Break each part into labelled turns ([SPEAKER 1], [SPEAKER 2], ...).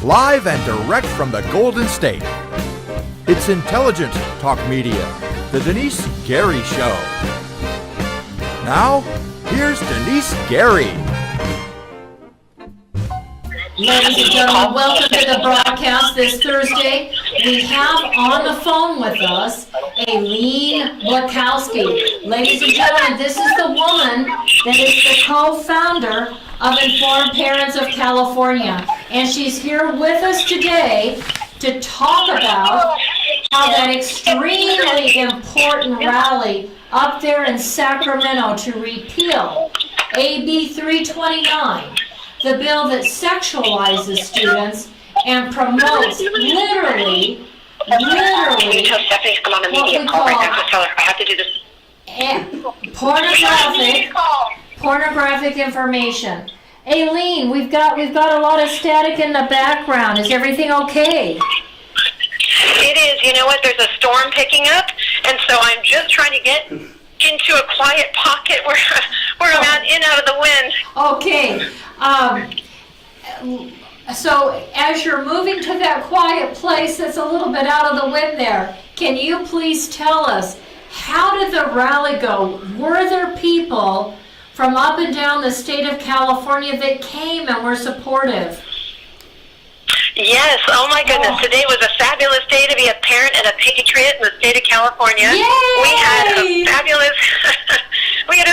[SPEAKER 1] live and direct from the Golden State. It's intelligent talk media, the Denise Gary Show. Now, here's Denise Gary.
[SPEAKER 2] Ladies and gentlemen, welcome to the broadcast this Thursday. We have on the phone with us Aileen Blakowski. Ladies and gentlemen, this is the woman that is the co-founder of Informed Parents of California. And she's here with us today to talk about how that extremely important rally up there in Sacramento to repeal AB 329, the bill that sexualizes students and promotes literally what we call pornographic information. Aileen, we've got a lot of static in the background. Is everything okay?
[SPEAKER 3] It is. You know what? There's a storm picking up, and so I'm just trying to get into a quiet pocket where I'm out of the wind.
[SPEAKER 2] Okay. So as you're moving to that quiet place that's a little bit out of the wind there, can you please tell us, how did the rally go? Were there people from up and down the state of California that came and were supportive?
[SPEAKER 3] Yes, oh my goodness. Today was a fabulous day to be a parent and a patriot in the state of California.
[SPEAKER 2] Yay!
[SPEAKER 3] We had a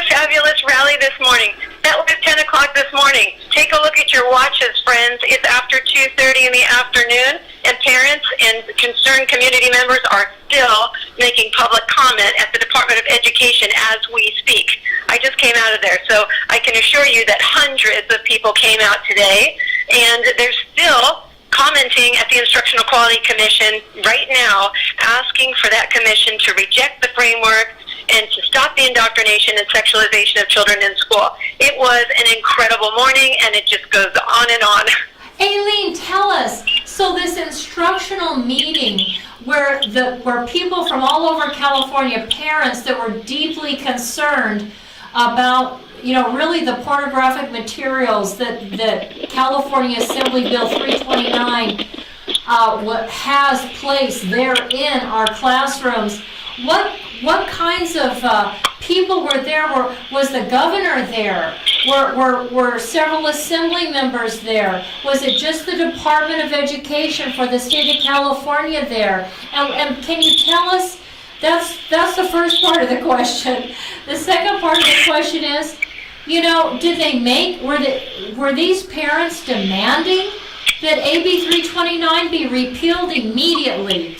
[SPEAKER 3] fabulous rally this morning. That was 10 o'clock this morning. Take a look at your watches, friends. It's after 2:30 in the afternoon, and parents and concerned community members are still making public comment at the Department of Education as we speak. I just came out of there, so I can assure you that hundreds of people came out today, and they're still commenting at the Instructional Quality Commission right now, asking for that commission to reject the framework and to stop the indoctrination and sexualization of children in school. It was an incredible morning, and it just goes on and on.
[SPEAKER 2] Aileen, tell us, so this instructional meeting where people from all over California, parents that were deeply concerned about, really the pornographic materials that California Assembly Bill 329 has placed there in our classrooms. What kinds of people were there? Was the governor there? Were several assembly members there? Was it just the Department of Education for the state of California there? And can you tell us, that's the first part of the question. The second part of the question is, were these parents demanding that AB 329 be repealed immediately?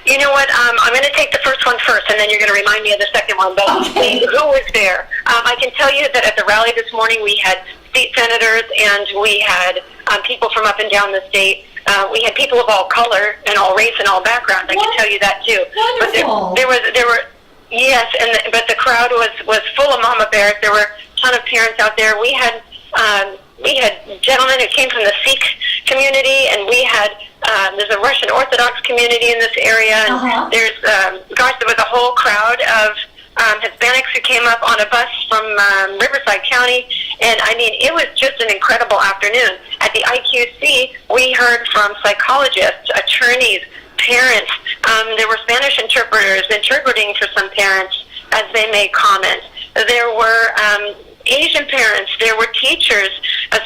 [SPEAKER 3] You know what? I'm going to take the first one first, and then you're going to remind me of the second one. But
[SPEAKER 2] okay.
[SPEAKER 3] Who was there? I can tell you that at the rally this morning, we had state senators, and we had people from up and down the state. We had people of all color and all race and all backgrounds. I can tell you that too.
[SPEAKER 2] Wonderful.
[SPEAKER 3] But there were yes, but the crowd was full of mama bears. There were a ton of parents out there. We had gentlemen who came from the Sikh community, and we had there's a Russian Orthodox community in this area, and there was a whole crowd of Hispanics who came up on a bus from Riverside County, and I mean, it was just an incredible afternoon. At the IQC, we heard from psychologists, attorneys, parents. There were Spanish interpreters interpreting for some parents as they made comments. There were Asian parents, there were teachers,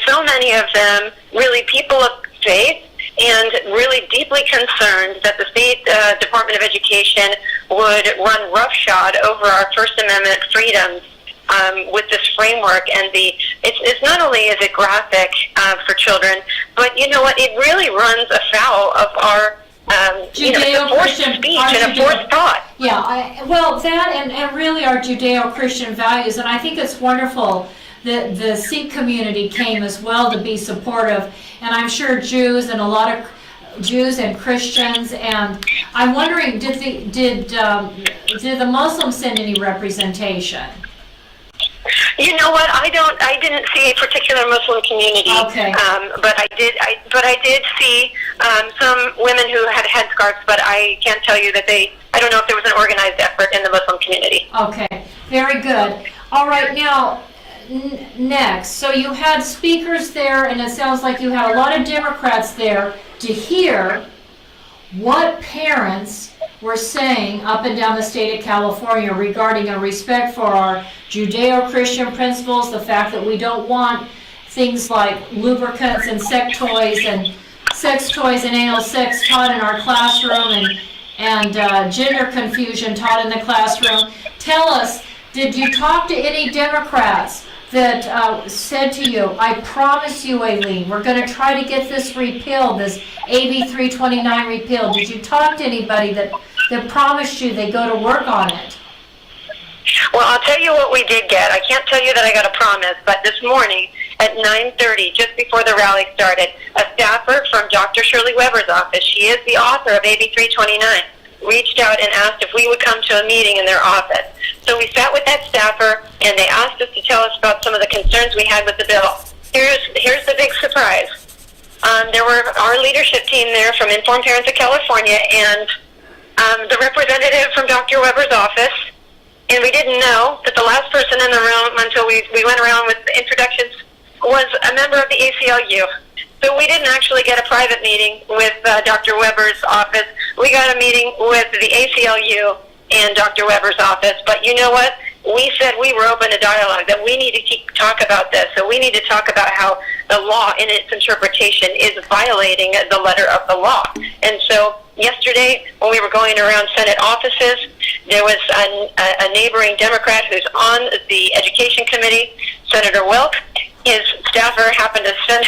[SPEAKER 3] so many of them really people of faith and really deeply concerned that the State Department of Education would run roughshod over our First Amendment freedoms with this framework. And it's not only is it graphic for children, but you know what, it really runs afoul of our
[SPEAKER 2] Judeo-Christian
[SPEAKER 3] speech and a forced thought.
[SPEAKER 2] Yeah, that and really our Judeo-Christian values, and I think it's wonderful that the Sikh community came as well to be supportive, and I'm sure Jews and a lot of Jews and Christians, and I'm wondering, did the Muslims send any representation?
[SPEAKER 3] You know what? I didn't see a particular Muslim community.
[SPEAKER 2] Okay.
[SPEAKER 3] But I did see some women who had headscarves. But I can't tell you that I don't know if there was an organized effort in the Muslim community.
[SPEAKER 2] Okay. Very good. All right. Now, next? So you had speakers there, and it sounds like you had a lot of Democrats there to hear what parents were saying up and down the state of California regarding a respect for our Judeo-Christian principles, the fact that we don't want things like lubricants and sex toys and anal sex taught in our classroom, and gender confusion taught in the classroom. Tell us, did you talk to any Democrats that said to you, I promise you, Aileen, we're going to try to get this repealed, this AB 329 repealed? Did you talk to anybody that promised you they'd go to work on it?
[SPEAKER 3] Well, I'll tell you what we did get. I can't tell you that I got a promise, but this morning at 9:30, just before the rally started, a staffer from Dr. Shirley Weber's office, she is the author of AB 329, reached out and asked if we would come to a meeting in their office. So we sat with that staffer, and they asked us to tell us about some of the concerns we had with the bill. Here's the big surprise. There were our leadership team there from Informed Parents of California, and the representative from Dr. Weber's office, and we didn't know that the last person in the room until we went around with the introductions was a member of the ACLU. So we didn't actually get a private meeting with Dr. Weber's office. We got a meeting with the ACLU and Dr. Weber's office. But you know what? We said we were open to dialogue, that we need to talk about this. So we need to talk about how the law in its interpretation is violating the letter of the law. And so yesterday, when we were going around Senate offices, there was a neighboring Democrat who's on the Education Committee, Senator Wilk. His staffer happened to send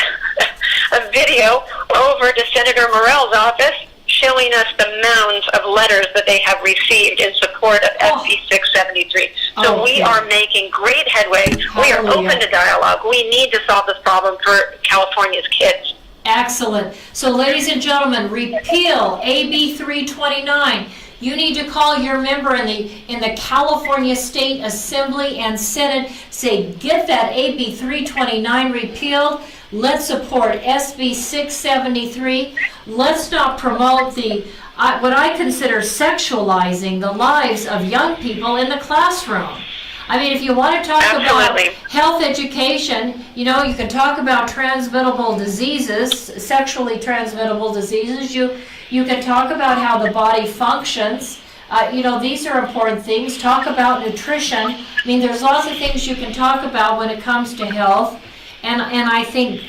[SPEAKER 3] a video over to Senator Morell's office showing us the mounds of letters that they have received in support of SB 673. So we are making great headway. We are open to dialogue. We need to solve this problem for California's kids.
[SPEAKER 2] Excellent. So ladies and gentlemen, repeal AB 329. You need to call your member in the California State Assembly and Senate. Say, get that AB 329 repealed. Let's support SB 673. Let's not promote what I consider sexualizing the lives of young people in the classroom. I mean, if you want to talk about health education, you can talk about transmittable diseases, sexually transmittable diseases. You can talk about how the body functions. These are important things. Talk about nutrition. I mean, there's lots of things you can talk about when it comes to health. And I think,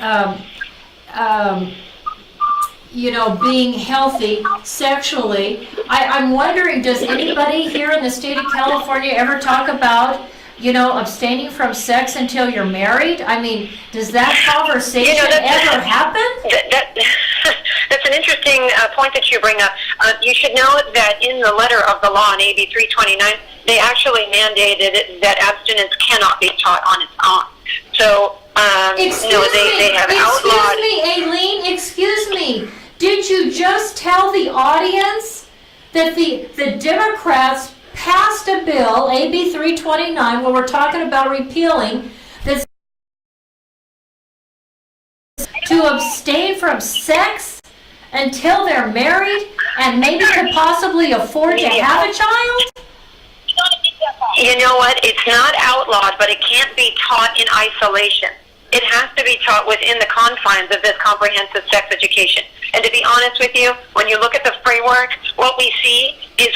[SPEAKER 2] being healthy sexually. I'm wondering, does anybody here in the state of California ever talk about, abstaining from sex until you're married? I mean, does that conversation ever happen?
[SPEAKER 3] That's an interesting point that you bring up. You should know that in the letter of the law in AB 329, they actually mandated that abstinence cannot be taught on its own. So, they have outlawed...
[SPEAKER 2] Excuse me, Aileen, excuse me. Did you just tell the audience that the Democrats passed a bill, AB 329, where we're talking about repealing, that's to abstain from sex until they're married and maybe could possibly afford to have a child?
[SPEAKER 3] You know what? It's not outlawed, but it can't be taught in isolation. It has to be taught within the confines of this comprehensive sex education. And to be honest with you, when you look at the framework, what we see is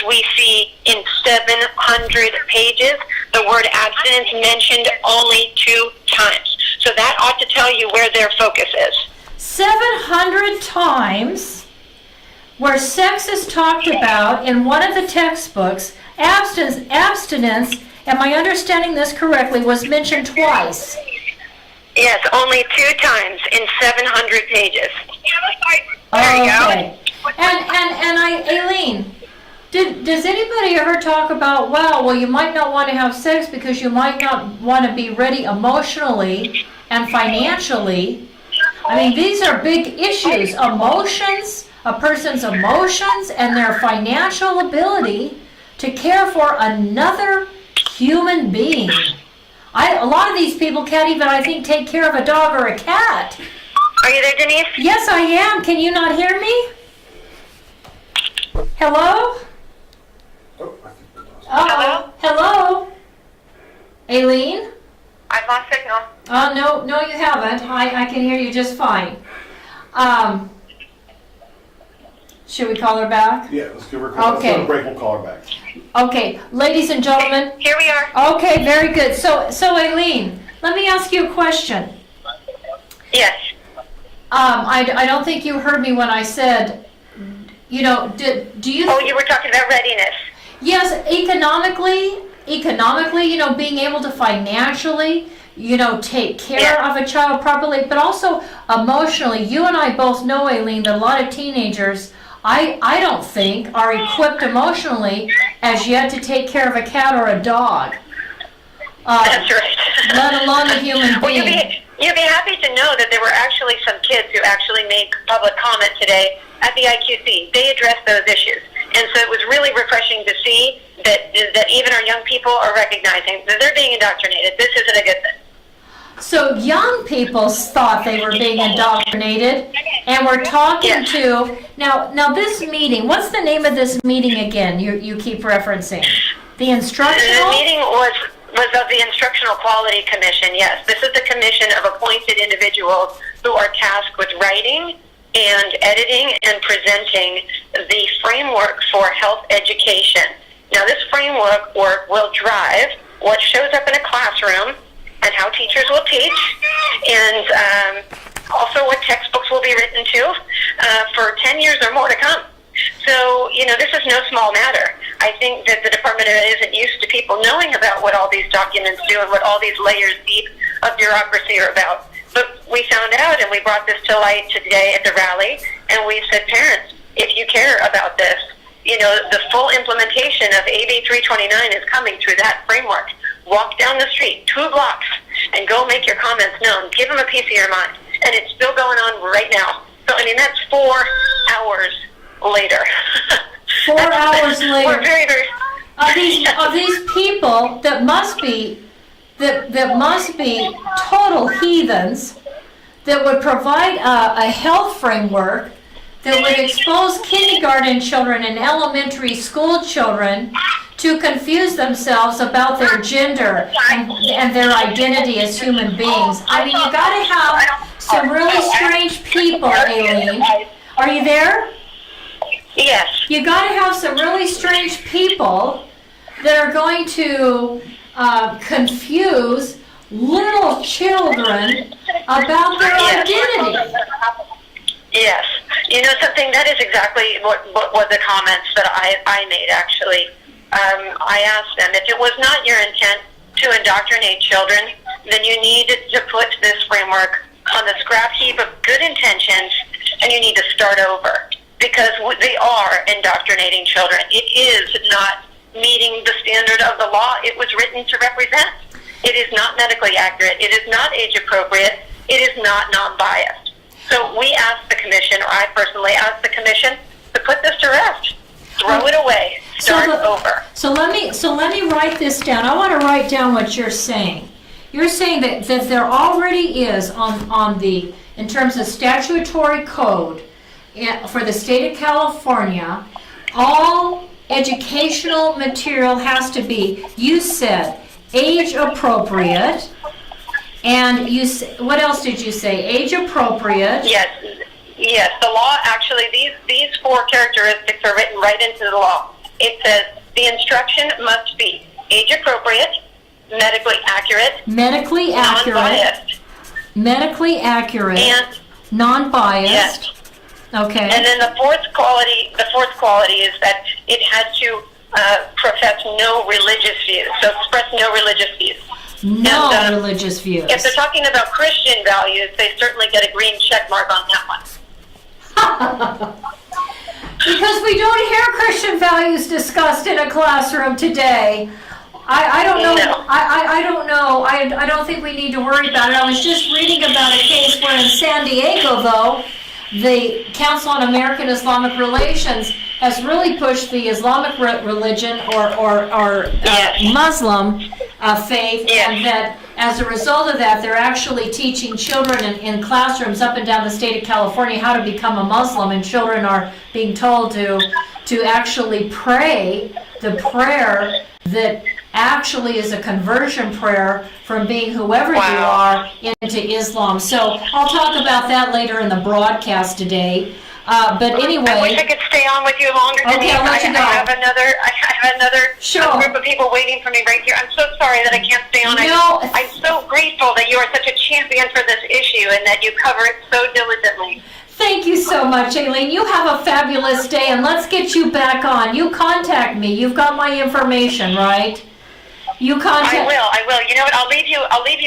[SPEAKER 3] in 700 pages, the word abstinence mentioned only 2 times. So that ought to tell you where their focus is.
[SPEAKER 2] 700 times where sex is talked about in one of the textbooks. Abstinence, am I understanding this correctly, was mentioned twice?
[SPEAKER 3] Yes, only 2 times in 700 pages. There you go.
[SPEAKER 2] And Aileen, does anybody ever talk about, well, you might not want to have sex because you might not want to be ready emotionally and financially? I mean, these are big issues. Emotions, a person's emotions, and their financial ability to care for another human being. A lot of these people can't even, I think, take care of a dog or a cat.
[SPEAKER 3] Are you there, Denise?
[SPEAKER 2] Yes, I am. Can you not hear me? Hello?
[SPEAKER 3] Hello?
[SPEAKER 2] Hello? Aileen?
[SPEAKER 3] I've lost signal.
[SPEAKER 2] No, you haven't. I can hear you just fine. Should we call her back?
[SPEAKER 4] Yeah, let's give her a call.
[SPEAKER 2] Okay.
[SPEAKER 4] Let's go to break, we'll call her back.
[SPEAKER 2] Okay, ladies and gentlemen.
[SPEAKER 3] Here we are.
[SPEAKER 2] Okay, very good. So Aileen, let me ask you a question.
[SPEAKER 3] Yes.
[SPEAKER 2] I don't think you heard me when I said, you know, do you...
[SPEAKER 3] Oh, you were talking about readiness.
[SPEAKER 2] Yes, economically, you know, being able to financially, you know, take care of a child properly, but also emotionally. You and I both know, Aileen, that a lot of teenagers, I don't think, are equipped emotionally as yet to take care of a cat or a dog.
[SPEAKER 3] That's right.
[SPEAKER 2] Let alone a human
[SPEAKER 3] Well,
[SPEAKER 2] being.
[SPEAKER 3] you'd be happy to know that there were actually some kids who actually made public comment today at the IQC. They addressed those issues. And so it was really refreshing to see that even our young people are recognizing that they're being indoctrinated. This isn't a good thing.
[SPEAKER 2] So young people thought they were being indoctrinated, and we're talking to, now this meeting, what's the name of this meeting again you keep referencing? The Instructional?
[SPEAKER 3] The meeting was of the Instructional Quality Commission, yes. This is the commission of appointed individuals who are tasked with writing and editing and presenting the framework for health education. Now, this framework will drive what shows up in a classroom and how teachers will teach, and also what textbooks will be written to for 10 years or more to come. So, you know, this is no small matter. I think that the Department of Ed isn't used to people knowing about what all these documents do and what all these layers deep of bureaucracy are about. But we found out, and we brought this to light today at the rally, and we said, parents, if you care about this, you know, the full implementation of AB 329 is coming through that framework. Walk down the street, 2 blocks, and go make your comments known. Give them a piece of your mind. And it's still going on right now. So, I mean, that's 4 hours later.
[SPEAKER 2] 4 hours later.
[SPEAKER 3] We're very, very...
[SPEAKER 2] Of these people that must be total heathens that would provide a health framework that would expose kindergarten children and elementary school children to confuse themselves about their gender and their identity as human beings. I mean, you gotta have some really strange people, Aileen. Are you there?
[SPEAKER 3] Yes.
[SPEAKER 2] You gotta have some really strange people that are going to confuse little children about their identity.
[SPEAKER 3] Yes. You know something, that is exactly what was the comments that I made, actually. I asked them, if it was not your intent to indoctrinate children, then you need to put this framework on the scrap heap of good intentions, and you need to start over. Because they are indoctrinating children. It is not meeting the standard of the law it was written to represent. It is not medically accurate. It is not age appropriate. It is not non-biased. So we asked the commission, or I personally asked the commission, to put this to rest. Throw it away. Start over.
[SPEAKER 2] So let me write this down. I want to write down what you're saying. You're saying that there already is on the, in terms of statutory code for the state of California, all educational material has to be, you said, age appropriate, and what else did you say? Age appropriate.
[SPEAKER 3] Yes. The law actually, these 4 characteristics are written right into the law. It says the instruction must be age appropriate, medically accurate, non-biased,
[SPEAKER 2] and non-biased.
[SPEAKER 3] Yes.
[SPEAKER 2] Okay.
[SPEAKER 3] And then the fourth quality is that it had to profess no religious views, so express no religious views.
[SPEAKER 2] Religious views.
[SPEAKER 3] If they're talking about Christian values, they certainly get a green check mark on that one.
[SPEAKER 2] Because we don't hear Christian values discussed in a classroom today. I don't know.
[SPEAKER 3] No.
[SPEAKER 2] I don't know. I don't think we need to worry about it. I was just reading about a case where in San Diego, though, the Council on American Islamic Relations has really pushed the Islamic religion or Muslim faith, and that as a result of that, they're actually teaching children in classrooms up and down the state of California how to become a Muslim, and children are being told to actually pray the prayer that actually is a conversion prayer from being whoever you are into Islam. So I'll talk about that later in the broadcast today. But anyway,
[SPEAKER 3] I wish I could stay on with you longer.
[SPEAKER 2] Okay, I'll let you go.
[SPEAKER 3] I have another group of people waiting for me right here. I'm so sorry that I can't stay on.
[SPEAKER 2] No.
[SPEAKER 3] I'm so grateful that you are such a champion for this issue and that you cover it so diligently.
[SPEAKER 2] Thank you so much, Aileen. You have a fabulous day, and let's get you back on. You contact me. You've got my information, right? You contact.
[SPEAKER 3] I will. You know what? I'll leave you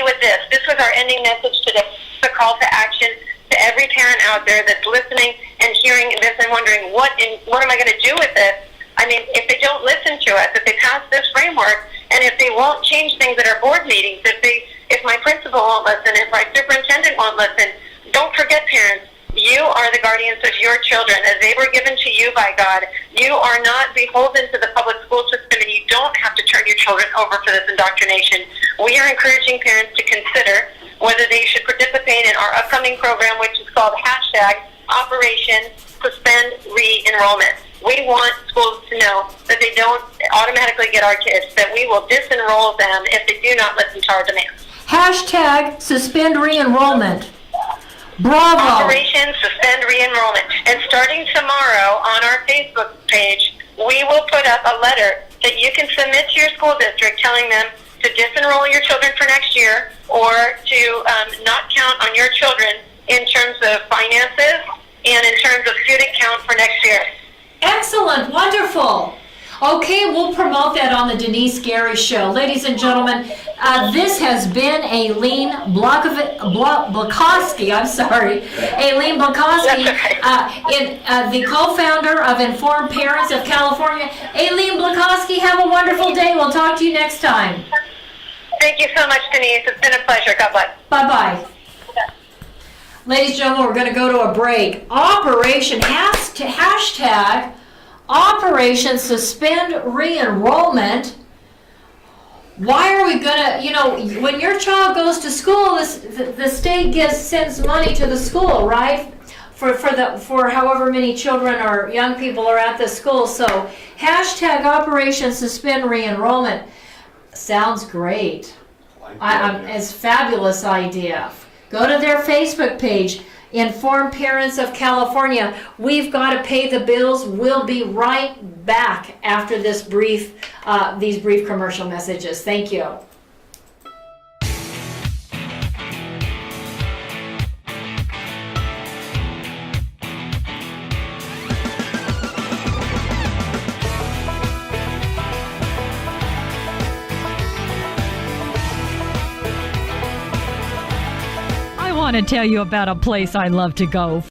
[SPEAKER 3] with this. This was our ending message today. It's a call to action to every parent out there that's listening and hearing this and wondering what am I going to do with this? I mean, if they don't listen to us, if they pass this framework, and if they won't change things at our board meetings, if my principal won't listen, if my superintendent won't listen, don't forget, parents, you are the guardians of your children as they were given to you by God. You are not beholden to the public school system, and you don't have to turn your children over for this indoctrination. We are encouraging parents to consider whether they should participate in our upcoming program, which is called #Operation Suspend Re-Enrollment. We want schools to know that they don't automatically get our kids, that we will disenroll them if they do not listen to our demands.
[SPEAKER 2] #Suspend Re-Enrollment. Bravo.
[SPEAKER 3] Operation Suspend Re-Enrollment. And starting tomorrow on our Facebook page, we will put up a letter that you can submit to your school district telling them to disenroll your children for next year or to not count on your children in terms of finances and in terms of student count for next year.
[SPEAKER 2] Excellent. Wonderful. Okay, we'll promote that on the Denise Gary Show. Ladies and gentlemen, this has been Aileen Blakowski. I'm sorry. Aileen Blakowski, the co-founder of Informed Parents of California. Aileen Blakowski, have a wonderful day. We'll talk to you next time.
[SPEAKER 3] Thank you so much, Denise. It's been a pleasure. God bless.
[SPEAKER 2] Bye-bye. Ladies and gentlemen, we're going to go to a break. Operation Operation Suspend Re-Enrollment. Why are we going to, when your child goes to school, the state sends money to the school, right? For however many children or young people are at the school. So Operation Suspend Re-Enrollment sounds great. It's a fabulous idea. Go to their Facebook page, Informed Parents of California. We've got to pay the bills. We'll be right back after these brief commercial messages. Thank you.
[SPEAKER 4] I want to tell you about a place I love to go.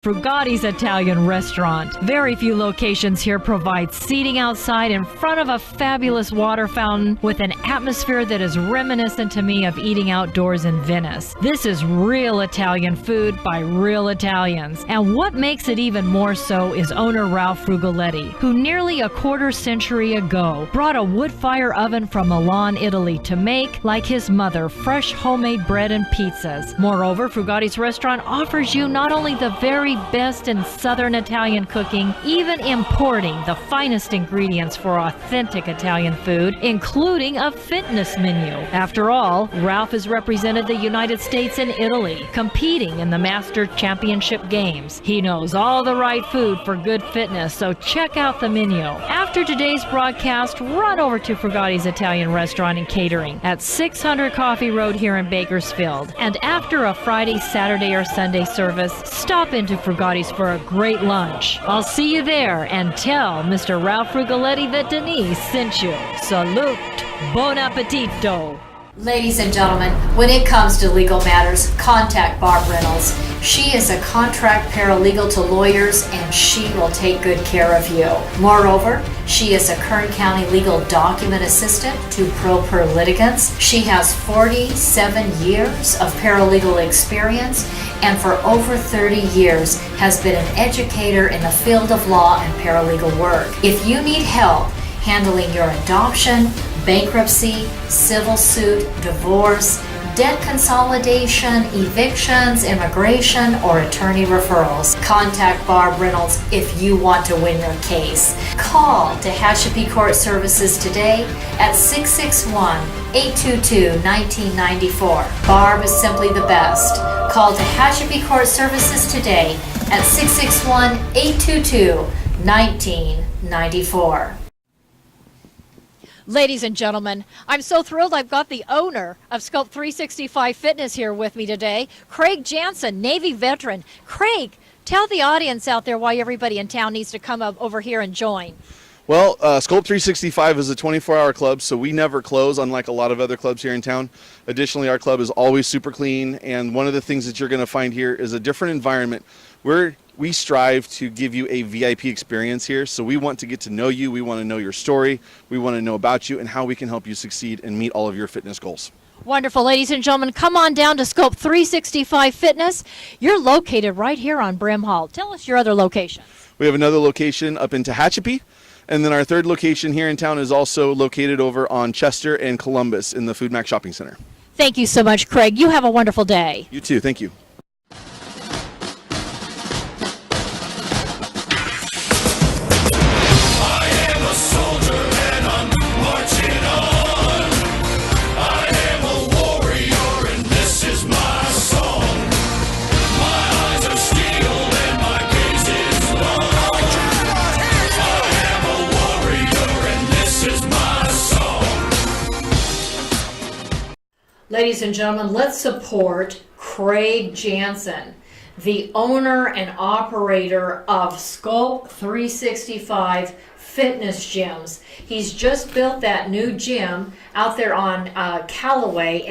[SPEAKER 4] Frugatti's Italian Restaurant. Very few locations here provide seating outside in front of a fabulous water fountain with an atmosphere that is reminiscent to me of eating outdoors in Venice. This is real Italian food by real Italians. And what makes it even more so is owner Ralph Frugoletti, who nearly a quarter century ago brought a wood fire oven from Milan, Italy to make, like his mother, fresh homemade bread and pizzas. Moreover, Frugatti's Restaurant offers you not only the very best in Southern Italian cooking, even importing the finest ingredients for authentic Italian food, including a fitness menu. After all, Ralph has represented the United States and Italy, competing in the Master Championship Games. He knows all the right food for good fitness, so check out the menu. After today's broadcast, run over to Frugatti's Italian Restaurant and Catering at 600 Coffee Road here in Bakersfield. And after a Friday, Saturday, or Sunday service, stop into Frugatti's for a great lunch. I'll see you there, and tell Mr. Ralph Frugoletti that Denise sent you. Salute. Bon appetito.
[SPEAKER 2] Ladies and gentlemen, when it comes to legal matters, contact Barb Reynolds. She is a contract paralegal to lawyers, and she will take good care of you. Moreover, she is a Kern County legal document assistant to pro per litigants. She has 47 years of paralegal experience, and for over 30 years has been an educator in the field of law and paralegal work. If you need help handling your adoption, bankruptcy, civil suit, divorce, debt consolidation, evictions, immigration, or attorney referrals. Contact Barb Reynolds if you want to win your case. Call Tehachapi Court Services today at 661-822-1994. Barb is simply the best. Call Tehachapi Court Services today at 661-822-1994.
[SPEAKER 4] Ladies and gentlemen, I'm so thrilled I've got the owner of Sculpt 365 Fitness here with me today, Craig Jansen, Navy veteran. Craig, tell the audience out there why everybody in town needs to come up over here and join.
[SPEAKER 5] Well, Sculpt 365 is a 24-hour club, so we never close, unlike a lot of other clubs here in town. Additionally, our club is always super clean, and one of the things that you're going to find here is a different environment. We strive to give you a VIP experience here, so we want to get to know you, we want to know your story, we want to know about you and how we can help you succeed and meet all of your fitness goals.
[SPEAKER 4] Wonderful. Ladies and gentlemen, come on down to Sculpt 365 Fitness. You're located right here on Brim Hall. Tell us your other locations.
[SPEAKER 5] We have another location up in Tehachapi, and then our third location here in town is also located over on Chester and Columbus in the Food Mac Shopping Center.
[SPEAKER 4] Thank you so much, Craig. You have a wonderful day.
[SPEAKER 5] You too. Thank you.
[SPEAKER 2] Ladies and gentlemen, let's support Craig Jansen, the owner and operator of Sculpt 365 Fitness Gyms. He's just built that new gym out there on Callaway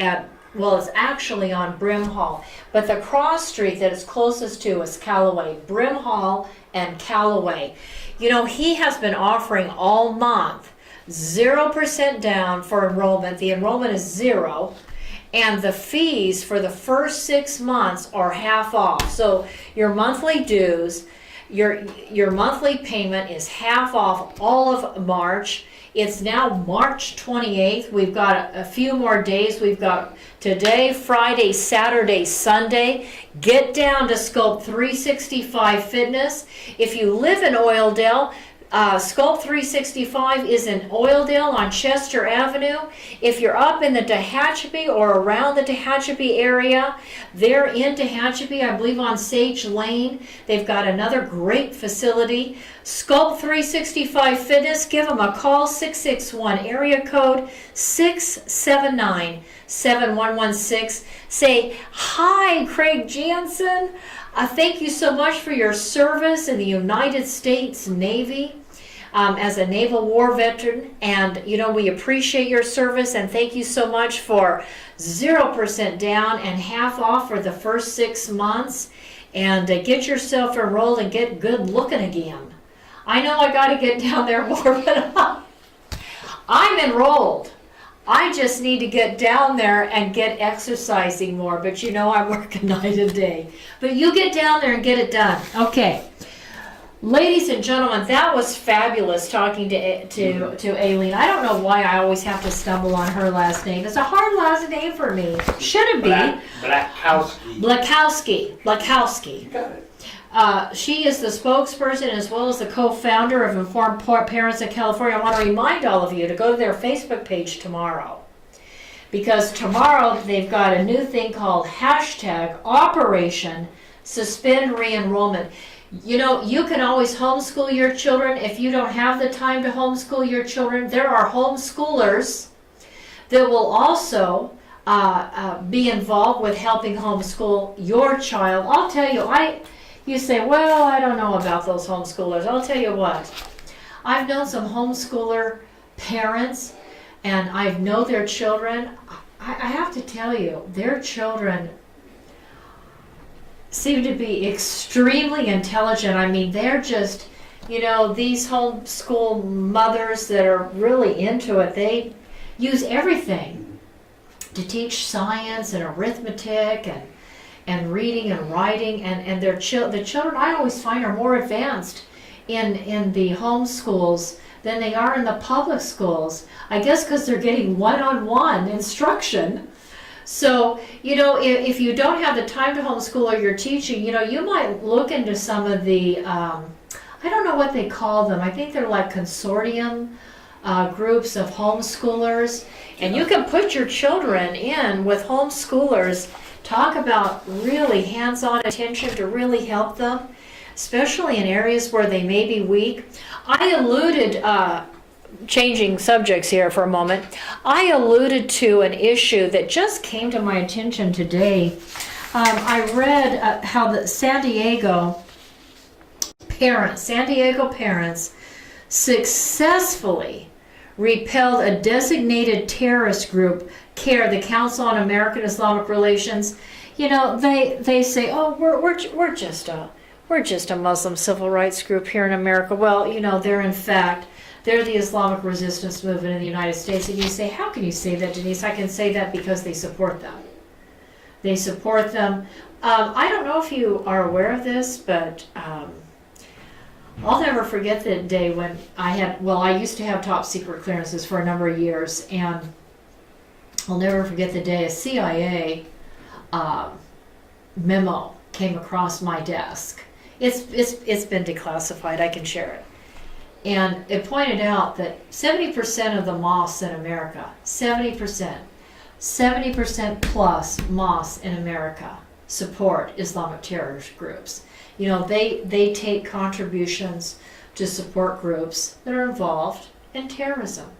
[SPEAKER 2] it's actually on Brim Hall, but the cross street that it's closest to is Callaway, Brim Hall and Callaway. You know, he has been offering all month 0% down for enrollment. The enrollment is 0. And the fees for the first 6 months are half off. So your monthly dues, your monthly payment is half off all of March. It's now March 28th. We've got a few more days. We've got today, Friday, Saturday, Sunday. Get down to Sculpt 365 Fitness. If you live in Oildale, Sculpt 365 is in Oildale on Chester Avenue. If you're up in the Tehachapi or around the Tehachapi area, they're in Tehachapi, I believe on Sage Lane. They've got another great facility. Sculpt 365 Fitness, give them a call, 661 area code 679-7116. Say, hi, Craig Jansen. Thank you so much for your service in the United States Navy as a Naval War veteran. And, you know, we appreciate your service and thank you so much for 0% down and half off for the first 6 months. And get yourself enrolled and get good looking again. I know I got to get down there more, but I'm enrolled. I just need to get down there and get exercising more, but you know I work a night and day. But you get down there and get it done. Okay. Ladies and gentlemen, that was fabulous talking to Aileen. I don't know why I always have to stumble on her last name. It's a hard last name for me. Should it be? Blakowski. You got it. She is the spokesperson as well as the co-founder of Informed Parents of California. I want to remind all of you to go to their Facebook page tomorrow, because tomorrow they've got a new thing called hashtag Operation Suspend Re-enrollment. You know, you can always homeschool your children. If you don't have the time to homeschool your children, there are homeschoolers that will also be involved with helping homeschool your child. I'll tell you, you say, well, I don't know about those homeschoolers. I'll tell you what. I've known some homeschooler parents, and I know their children. I have to tell you, their children seem to be extremely intelligent. I mean, they're just, you know, these homeschool mothers that are really into it, they use everything to teach science and arithmetic and reading and writing, and the children I always find are more advanced in the home schools than they are in the public schools. I guess because they're getting one-on-one instruction. So, if you don't have the time to homeschool or you're teaching, you might look into some of the, I don't know what they call them. I think they're like consortium groups of homeschoolers. And you can put your children in with homeschoolers, talk about really hands-on attention to really help them, especially in areas where they may be weak. I alluded, changing subjects here for a moment, I alluded to an issue that just came to my attention today. I read how the San Diego parents successfully repelled a designated terrorist group, CARE, the Council on American Islamic Relations. They say, oh, we're just a Muslim civil rights group here in America. Well, they're the Islamic resistance movement in the United States. And you say, how can you say that, Denice? I can say that because they support them. They support them. I don't know if you are aware of this, but I'll never forget the day when I used to have top secret clearances for a number of years, and I'll never forget the day a CIA memo came across my desk. It's been declassified, I can share it. And it pointed out that 70% of the mosques in America, 70% plus mosques in America support Islamic terrorist groups. They take contributions to support groups that are involved in terrorism,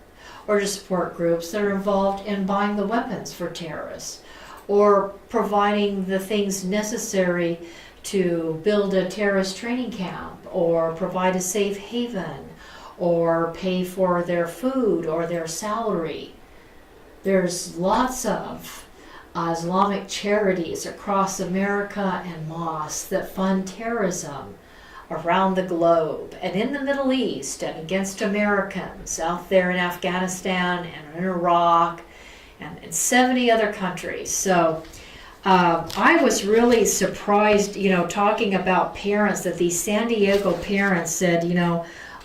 [SPEAKER 2] or to support groups that are involved in buying the weapons for terrorists, or providing the things necessary to build a terrorist training camp, or provide a safe haven, or pay for their food or their salary. There's lots of Islamic charities across America and mosques that fund terrorism around the globe and in the Middle East and against Americans out there in Afghanistan and in Iraq and in 70 other countries. So I was really surprised, talking about parents, that these San Diego parents said,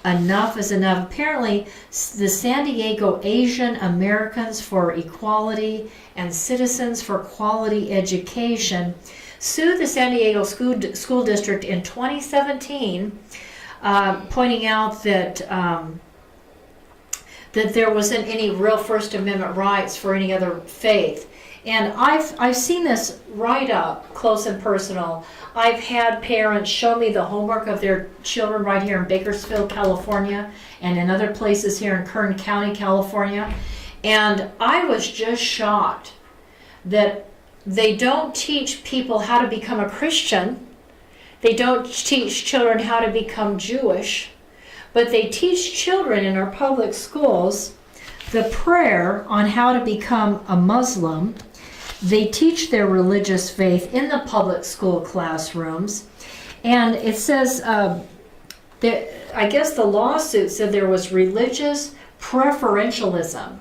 [SPEAKER 2] enough is enough. Apparently, the San Diego Asian Americans for Equality and Citizens for Quality Education sued the San Diego School District in 2017, pointing out that that there wasn't any real First Amendment rights for any other faith. And I've seen this right up close and personal. I've had parents show me the homework of their children right here in Bakersfield, California, and in other places here in Kern County, California. And I was just shocked that they don't teach people how to become a Christian. They don't teach children how to become Jewish, but they teach children in our public schools the prayer on how to become a Muslim. They teach their religious faith in the public school classrooms. And it says, I guess the lawsuit said there was religious preferentialism.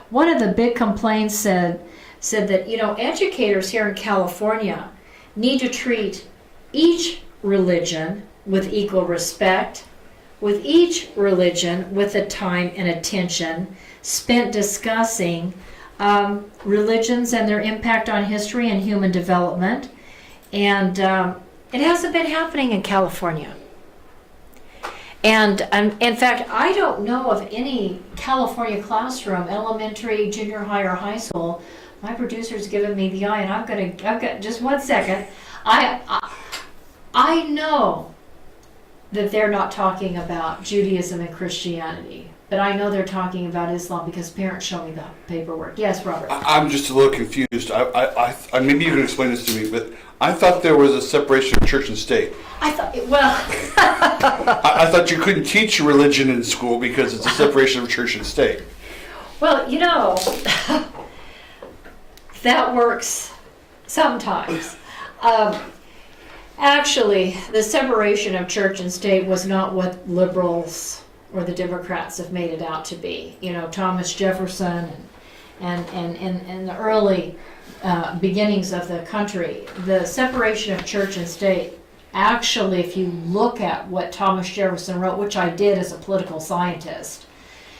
[SPEAKER 2] One of the big complaints said that, educators here in California need to treat each religion with equal respect, with each religion with the time and attention spent discussing religions and their impact on history and human development. And it hasn't been happening in California. And in fact, I don't know of any California classroom, elementary, junior high, or high school. My producer's giving me the eye, and I've got just 1 second. I know that they're not talking about Judaism and Christianity, but I know they're talking about Islam because parents show me the paperwork. Yes, Robert.
[SPEAKER 6] I'm just a little confused. I maybe you can explain this to me, but I thought there was a separation of church and state.
[SPEAKER 2] I thought
[SPEAKER 6] I thought you couldn't teach religion in school because it's a separation of church and state.
[SPEAKER 2] Well, that works sometimes. Actually, the separation of church and state was not what liberals or the Democrats have made it out to be. Thomas Jefferson and the early beginnings of the country, the separation of church and state, actually, if you look at what Thomas Jefferson wrote, which I did as a political scientist,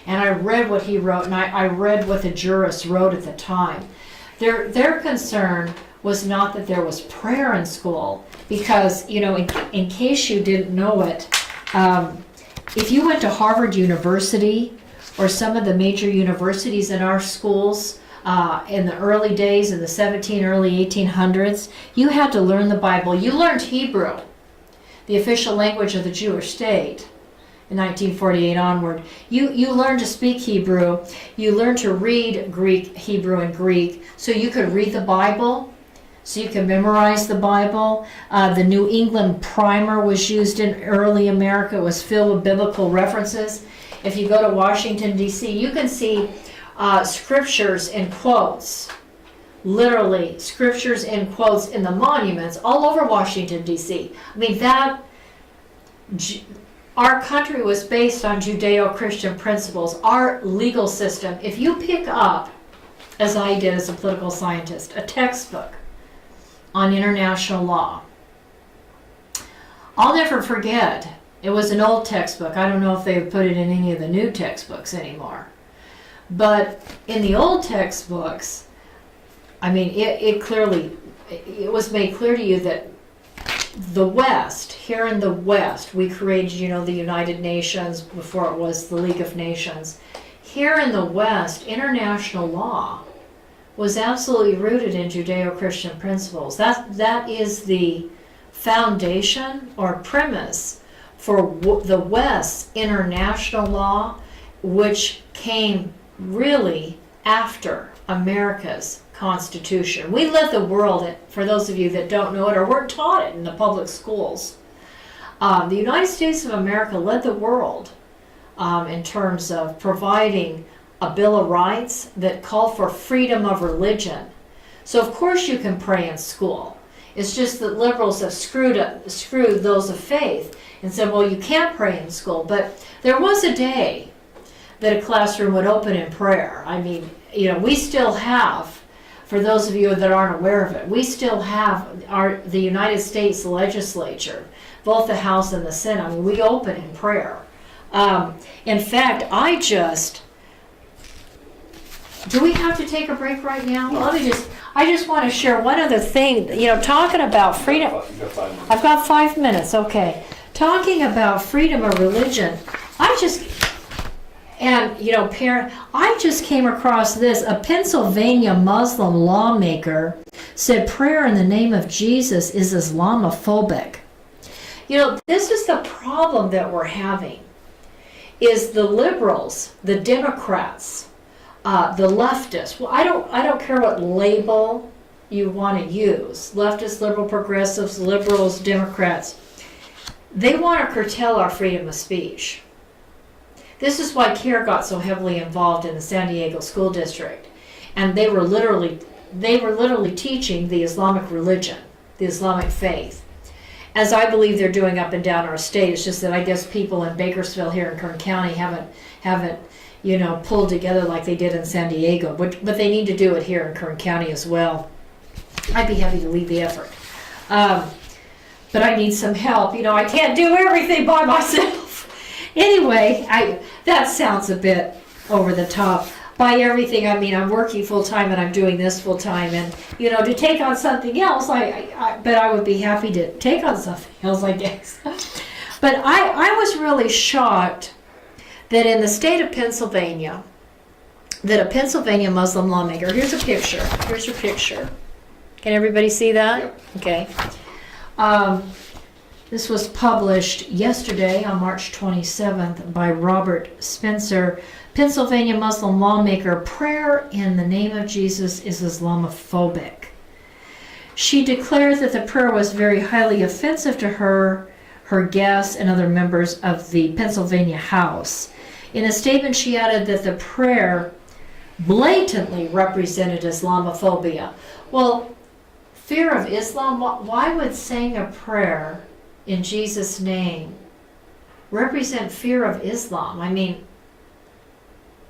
[SPEAKER 2] and I read what he wrote, and I read what the jurists wrote at the time. Their concern was not that there was prayer in school, because, you know, in case you didn't know it, if you went to Harvard University or some of the major universities in our schools in the early days, in the early 1800s, you had to learn the Bible. You learned Hebrew, the official language of the Jewish state. In 1948 onward, you learned to speak Hebrew, you learned to read Greek, Hebrew, and Greek, so you could read the Bible, so you could memorize the Bible. The New England Primer was used in early America. It was filled with biblical references. If you go to Washington, D.C., you can see scriptures in quotes, literally scriptures in quotes in the monuments all over Washington, D.C. I mean, our country was based on Judeo-Christian principles. Our legal system, if you pick up, as I did as a political scientist, a textbook on international law, I'll never forget, it was an old textbook. I don't know if they put it in any of the new textbooks anymore. But in the old textbooks, I mean, it was made clear to you that the West, here in the West, we created, you know, the United Nations before it was the League of Nations. Here in the West, international law was absolutely rooted in Judeo-Christian principles. That is the foundation or premise for the West's international law, which came really after America's Constitution. We led the world, for those of you that don't know it or weren't taught it in the public schools. The United States of America led the world in terms of providing a Bill of Rights that called for freedom of religion. So of course you can pray in school. It's just that liberals have screwed those of faith and said, well, you can't pray in school. But there was a day that a classroom would open in prayer. I mean, you know, we still have, for those of you that aren't aware of it, we still have the United States legislature, both the House and the Senate. I mean, we open in prayer. In fact, do we have to take a break right now? I just want to share one other thing, you know, talking about freedom. I've got 5 minutes, okay. Talking about freedom of religion, I just came across this. A Pennsylvania Muslim lawmaker said prayer in the name of Jesus is Islamophobic. You know, this is the problem that we're having, is the liberals, the Democrats, the leftists. Well, I don't care what label you want to use. Leftists, liberal, progressives, liberals, Democrats. They want to curtail our freedom of speech. This is why CARE got so heavily involved in the San Diego School District. And they were literally teaching the Islamic religion, the Islamic faith, as I believe they're doing up and down our state. It's just that I guess people in Bakersfield here in Kern County haven't you know, pulled together like they did in San Diego. But they need to do it here in Kern County as well. I'd be happy to lead the effort. But I need some help. You know, I can't do everything by myself. Anyway, that sounds a bit over the top. By everything, I mean I'm working full-time and I'm doing this full-time. And, you know, to take on something else, but I would be happy to take on something else, I guess. But I was really shocked that in the state of Pennsylvania, that a Pennsylvania Muslim lawmaker, here's a picture. Here's your picture. Can everybody see that? Yep. Okay. This was published yesterday on March 27th by Robert Spencer. Pennsylvania Muslim lawmaker, prayer in the name of Jesus is Islamophobic. She declared that the prayer was very highly offensive to her guests, and other members of the Pennsylvania House. In a statement, she added that the prayer blatantly represented Islamophobia. Well, fear of Islam, why would saying a prayer in Jesus' name represent fear of Islam? I mean,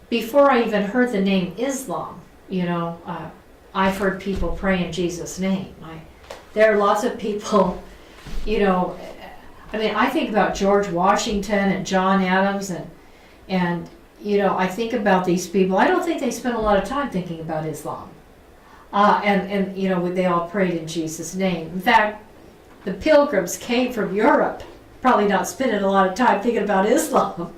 [SPEAKER 2] before I even heard the name Islam, you know, I've heard people pray in Jesus' name. There are lots of people, you know, I mean, I think about George Washington and John Adams and I think about these people. I don't think they spend a lot of time thinking about Islam. They all prayed in Jesus' name. In fact, the pilgrims came from Europe, probably not spending a lot of time thinking about Islam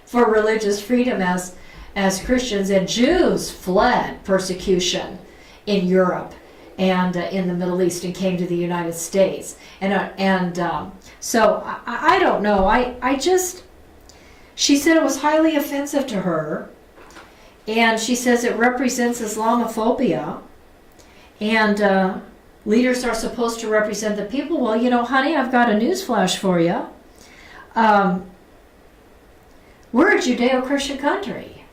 [SPEAKER 2] for religious freedom as Christians, and Jews fled persecution in Europe and in the Middle East and came to the United States. So I don't know. She said it was highly offensive to her, and she says it represents Islamophobia, and leaders are supposed to represent the people. Well, honey, I've got a news flash for you. We're a Judeo-Christian country.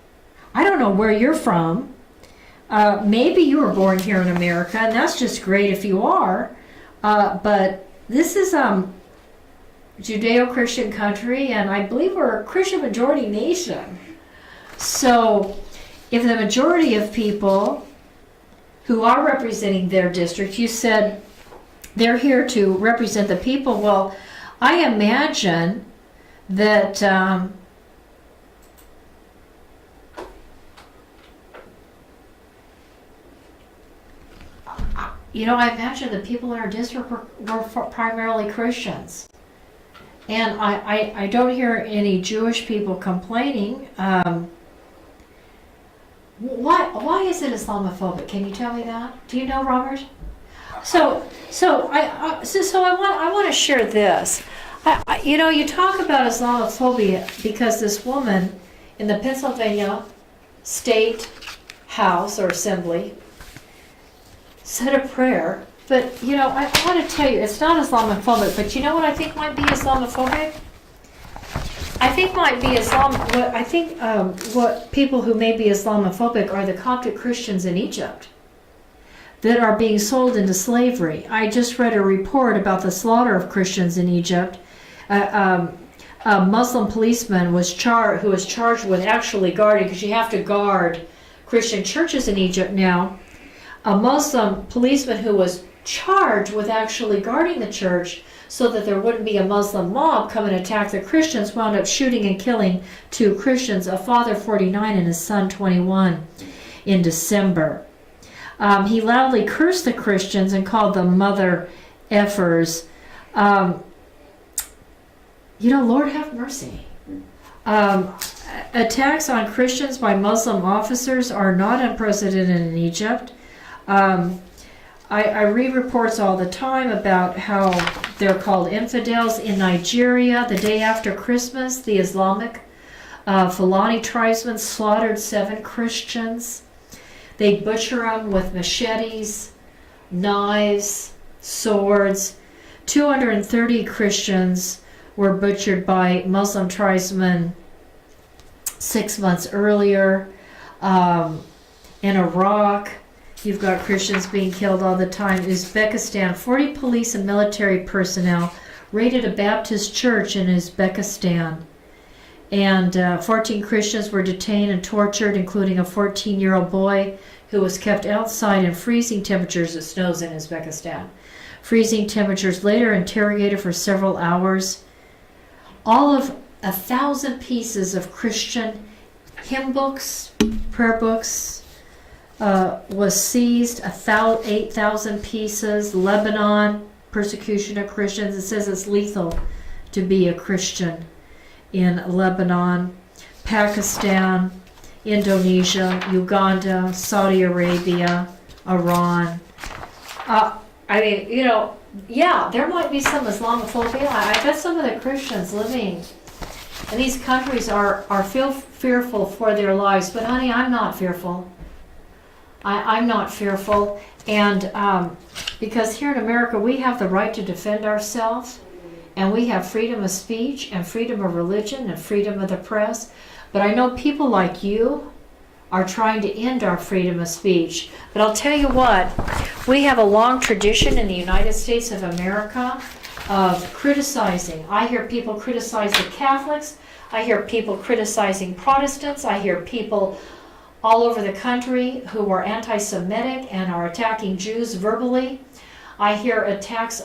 [SPEAKER 2] I don't know where you're from. Maybe you were born here in America, and that's just great if you are. But this is Judeo-Christian country, and I believe we're a Christian majority nation. So if the majority of people who are representing their district, you said they're here to represent the people, well, I imagine that I imagine the people in our district were primarily Christians. And I don't hear any Jewish people complaining. Why is it Islamophobic? Can you tell me that? Do you know, Robert? So I want to share this. You talk about Islamophobia because this woman in the Pennsylvania State House or Assembly said a prayer. But, I want to tell you, it's not Islamophobic, but you know what I think might be Islamophobic? I think might be what people who may be Islamophobic are the Coptic Christians in Egypt that are being sold into slavery. I just read a report about the slaughter of Christians in Egypt. A Muslim policeman who was charged with actually guarding, because you have to guard Christian churches in Egypt now. A Muslim policeman who was charged with actually guarding the church so that there wouldn't be a Muslim mob come and attack the Christians, wound up shooting and killing 2 Christians, a father 49 and his son 21 in December. He loudly cursed the Christians and called them mother effers. Lord have mercy. Attacks on Christians by Muslim officers are not unprecedented in Egypt. I read reports all the time about how they're called infidels in Nigeria. The day after Christmas, the Islamic Fulani tribesmen slaughtered 7 Christians. They butcher them with machetes, knives, swords. 230 Christians were butchered by Muslim tribesmen 6 months earlier. In Iraq, you've got Christians being killed all the time. Uzbekistan, 40 police and military personnel raided a Baptist church in Uzbekistan. And 14 Christians were detained and tortured, including a 14-year-old boy who was kept outside in freezing temperatures. It snows in Uzbekistan. Freezing temperatures, later interrogated for several hours. All of 1,000 pieces of Christian hymn books, prayer books, was seized. 8,000 pieces. Lebanon, persecution of Christians. It says it's lethal to be a Christian in Lebanon. Pakistan, Indonesia, Uganda, Saudi Arabia, Iran. There might be some Islamophobia. I bet some of the Christians living in these countries are fearful for their lives. But honey, I'm not fearful. I'm not fearful, and because here in America we have the right to defend ourselves, and we have freedom of speech and freedom of religion and freedom of the press. But I know people like you are trying to end our freedom of speech. But I'll tell you what, we have a long tradition in the United States of America of criticizing. I hear people criticize the Catholics. I hear people criticizing Protestants. I hear people all over the country who are anti-Semitic and are attacking Jews verbally. I hear attacks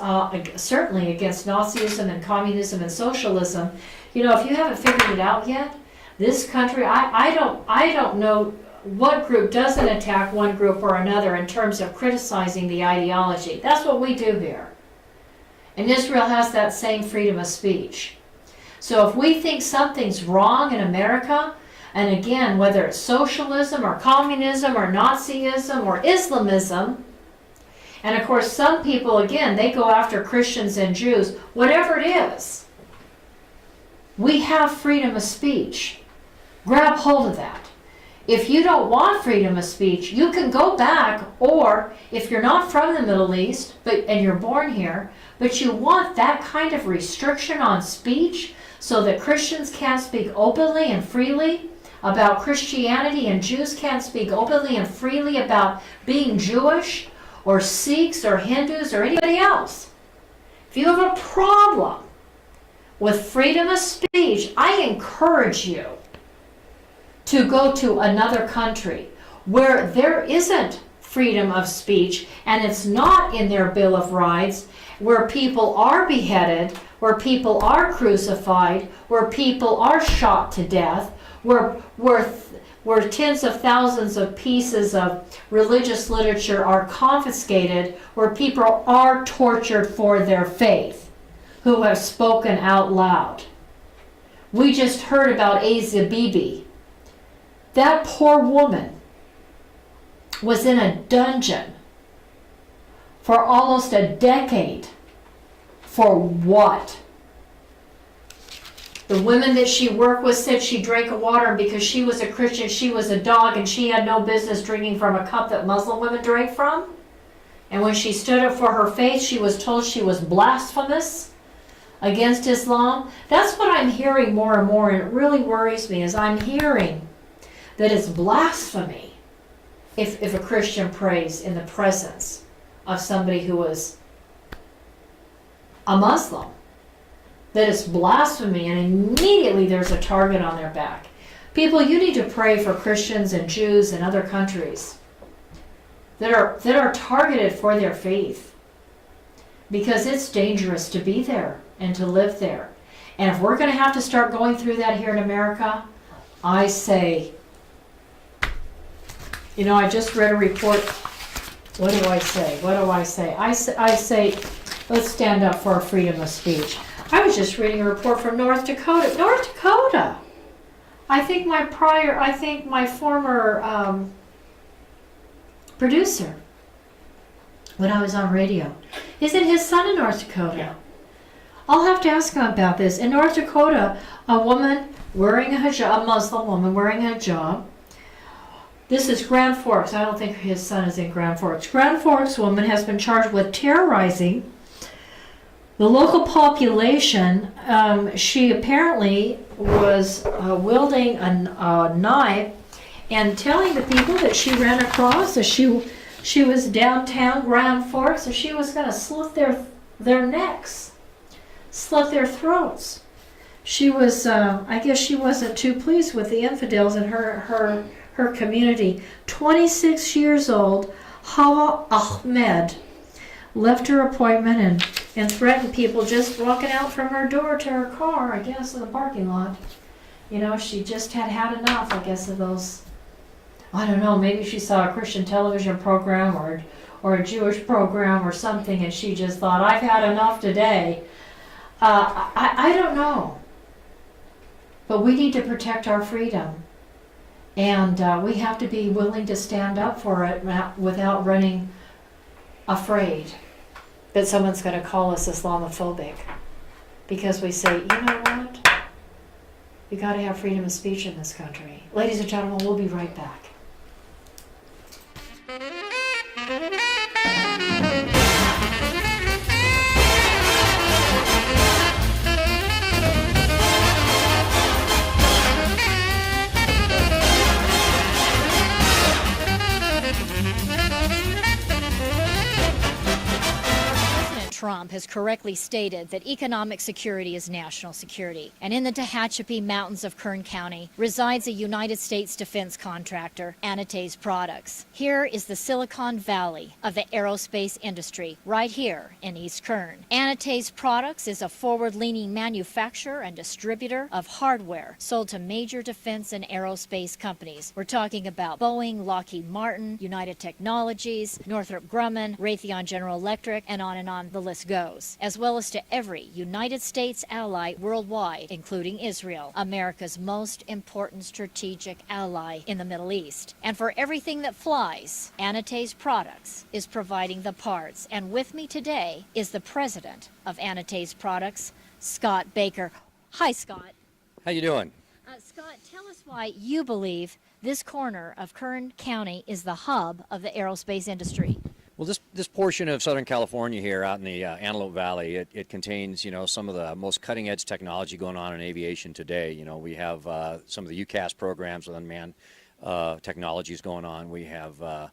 [SPEAKER 2] certainly against Nazism and communism and socialism. If you haven't figured it out yet, this country, I don't know what group doesn't attack one group or another in terms of criticizing the ideology. That's what we do here. And Israel has that same freedom of speech. So if we think something's wrong in America, and again, whether it's socialism or communism or Nazism or Islamism, and of course some people, again, they go after Christians and Jews, whatever it is, we have freedom of speech. Grab hold of that. If you don't want freedom of speech, you can go back, or if you're not from the Middle East and you're born here, but you want that kind of restriction on speech so that Christians can't speak openly and freely about Christianity and Jews can't speak openly and freely about being Jewish or Sikhs or Hindus or anybody else. If you have a problem with freedom of speech, I encourage you to go to another country where there isn't freedom of speech and it's not in their Bill of Rights, where people are beheaded, where people are crucified, where people are shot to death, where tens of thousands of pieces of religious literature are confiscated, where people are tortured for their faith, who have spoken out loud. We just heard about Asia Bibi. That poor woman was in a dungeon for almost a decade. For what? The women that she worked with said she drank water, and because she was a Christian, she was a dog, and she had no business drinking from a cup that Muslim women drank from. And when she stood up for her faith, she was told she was blasphemous against Islam. That's what I'm hearing more and more, and it really worries me, is I'm hearing that it's blasphemy if a Christian prays in the presence of somebody who is a Muslim. That it's blasphemy, and immediately there's a target on their back. People, you need to pray for Christians and Jews in other countries that are targeted for their faith, because it's dangerous to be there and to live there. And if we're going to have to start going through that here in America, I say, I just read a report. What do I say? I say, let's stand up for our freedom of speech. I was just reading a report from North Dakota. North Dakota! I think my former producer, when I was on radio, isn't his son in North Dakota? Yeah. I'll have to ask him about this. In North Dakota, a woman wearing a hijab, a Muslim woman wearing a hijab. This is Grand Forks. I don't think his son is in Grand Forks. Grand Forks woman has been charged with terrorizing the local population. She apparently was wielding a knife and telling the people that she ran across that she was downtown Grand Forks and she was going to slit their necks, slit their throats. She was, I guess she wasn't too pleased with the infidels in her community. 26 years old, Hawa Ahmed left her appointment and threatened people just walking out from her door to her car, I guess, in the parking lot. She just had enough, I guess, of those, I don't know, maybe she saw a Christian television program or a Jewish program or something, and she just thought, I've had enough today. I don't know. But we need to protect our freedom. And we have to be willing to stand up for it without running afraid that someone's going to call us Islamophobic. Because we say, you know what? We got to have freedom of speech in this country. Ladies and gentlemen, we'll be right back.
[SPEAKER 7] Trump has correctly stated that economic security is national security. And in the Tehachapi Mountains of Kern County resides a United States defense contractor, Anitates Products. Here is the Silicon Valley of the aerospace industry, right here in East Kern. Anitates Products is a forward-leaning manufacturer and distributor of hardware sold to major defense and aerospace companies. We're talking about Boeing, Lockheed Martin, United Technologies, Northrop Grumman, Raytheon General Electric, and on the list goes, as well as to every United States ally worldwide, including Israel, America's most important strategic ally in the Middle East. And for everything that flies, Anitates Products is providing the parts. And with me today is the president of Anitates Products, Scott Baker. Hi, Scott.
[SPEAKER 8] How you doing?
[SPEAKER 7] Scott, tell us why you believe this corner of Kern County is the hub of the aerospace industry.
[SPEAKER 8] Well, this portion of Southern California here out in the Antelope Valley, it contains, some of the most cutting edge technology going on in aviation today. We have some of the UCAS programs with unmanned technologies going on. We have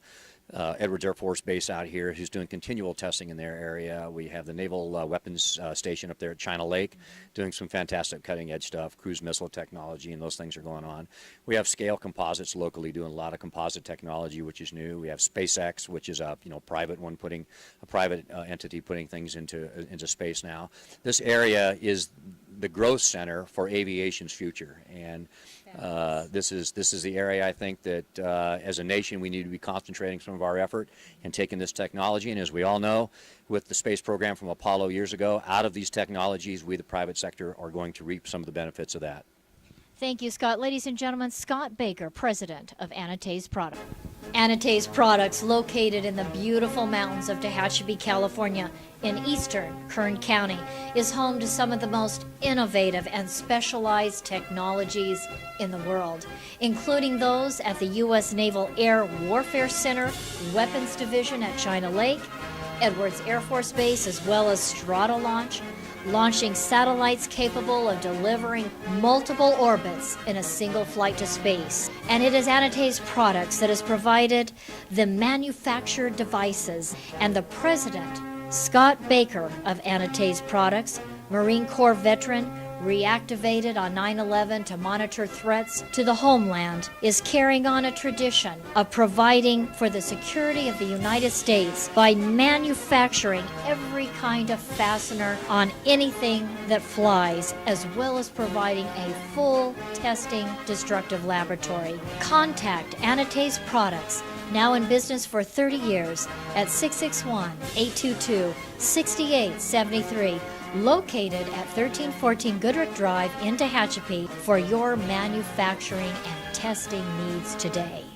[SPEAKER 8] Edwards Air Force Base out here who's doing continual testing in their area. We have the Naval Weapons Station up there at China Lake doing some fantastic cutting edge stuff, cruise missile technology, and those things are going on. We have Scale Composites locally doing a lot of composite technology, which is new. We have SpaceX, which is a private one putting a private entity putting things into space now. This area is the growth center for aviation's future, and this is the area I think that as a nation we need to be concentrating some of our effort and taking this technology. And as we all know, with the space program from Apollo years ago, out of these technologies, we the private sector are going to reap some of the benefits of that.
[SPEAKER 7] Thank you, Scott. Ladies and gentlemen, Scott Baker, president of Anitates Products. Anitates Products, located in the beautiful mountains of Tehachapi, California, in eastern Kern County, is home to some of the most innovative and specialized technologies in the world, including those at the U.S. Naval Air Warfare Center Weapons Division at China Lake, Edwards Air Force Base, as well as Stratolaunch, launching satellites capable of delivering multiple orbits in a single flight to space. And it is Anitates Products that has provided the manufactured devices, and the president, Scott Baker of Anitates Products, Marine Corps veteran, reactivated on 9/11 to monitor threats to the homeland, is carrying on a tradition of providing for the security of the United States by manufacturing every kind of fastener on anything that flies, as well as providing a full testing destructive laboratory. Contact Anitates Products, now in business for 30 years, at 661-822-6873. Located at 1314 Goodrich Drive in Tehachapi for your manufacturing and testing needs today.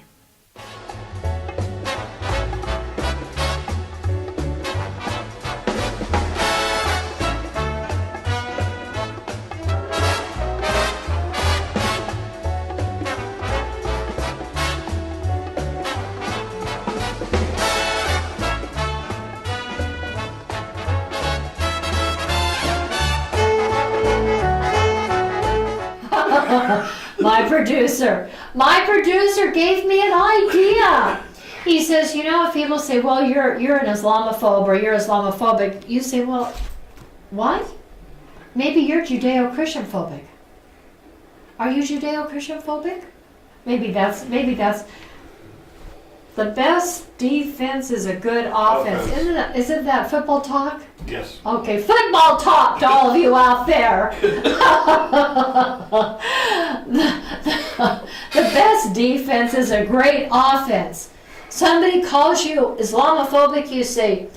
[SPEAKER 2] My producer gave me an idea. He says, if people say, well, you're an Islamophobe or you're Islamophobic, you say, well, what? Maybe you're Judeo-Christian phobic. Are you Judeo-Christian phobic? Maybe that's the best defense is a good offense. Isn't that football talk?
[SPEAKER 6] Yes.
[SPEAKER 2] Okay, football talk to all of you out there. The best defense is a great offense. Somebody calls you Islamophobic, you say,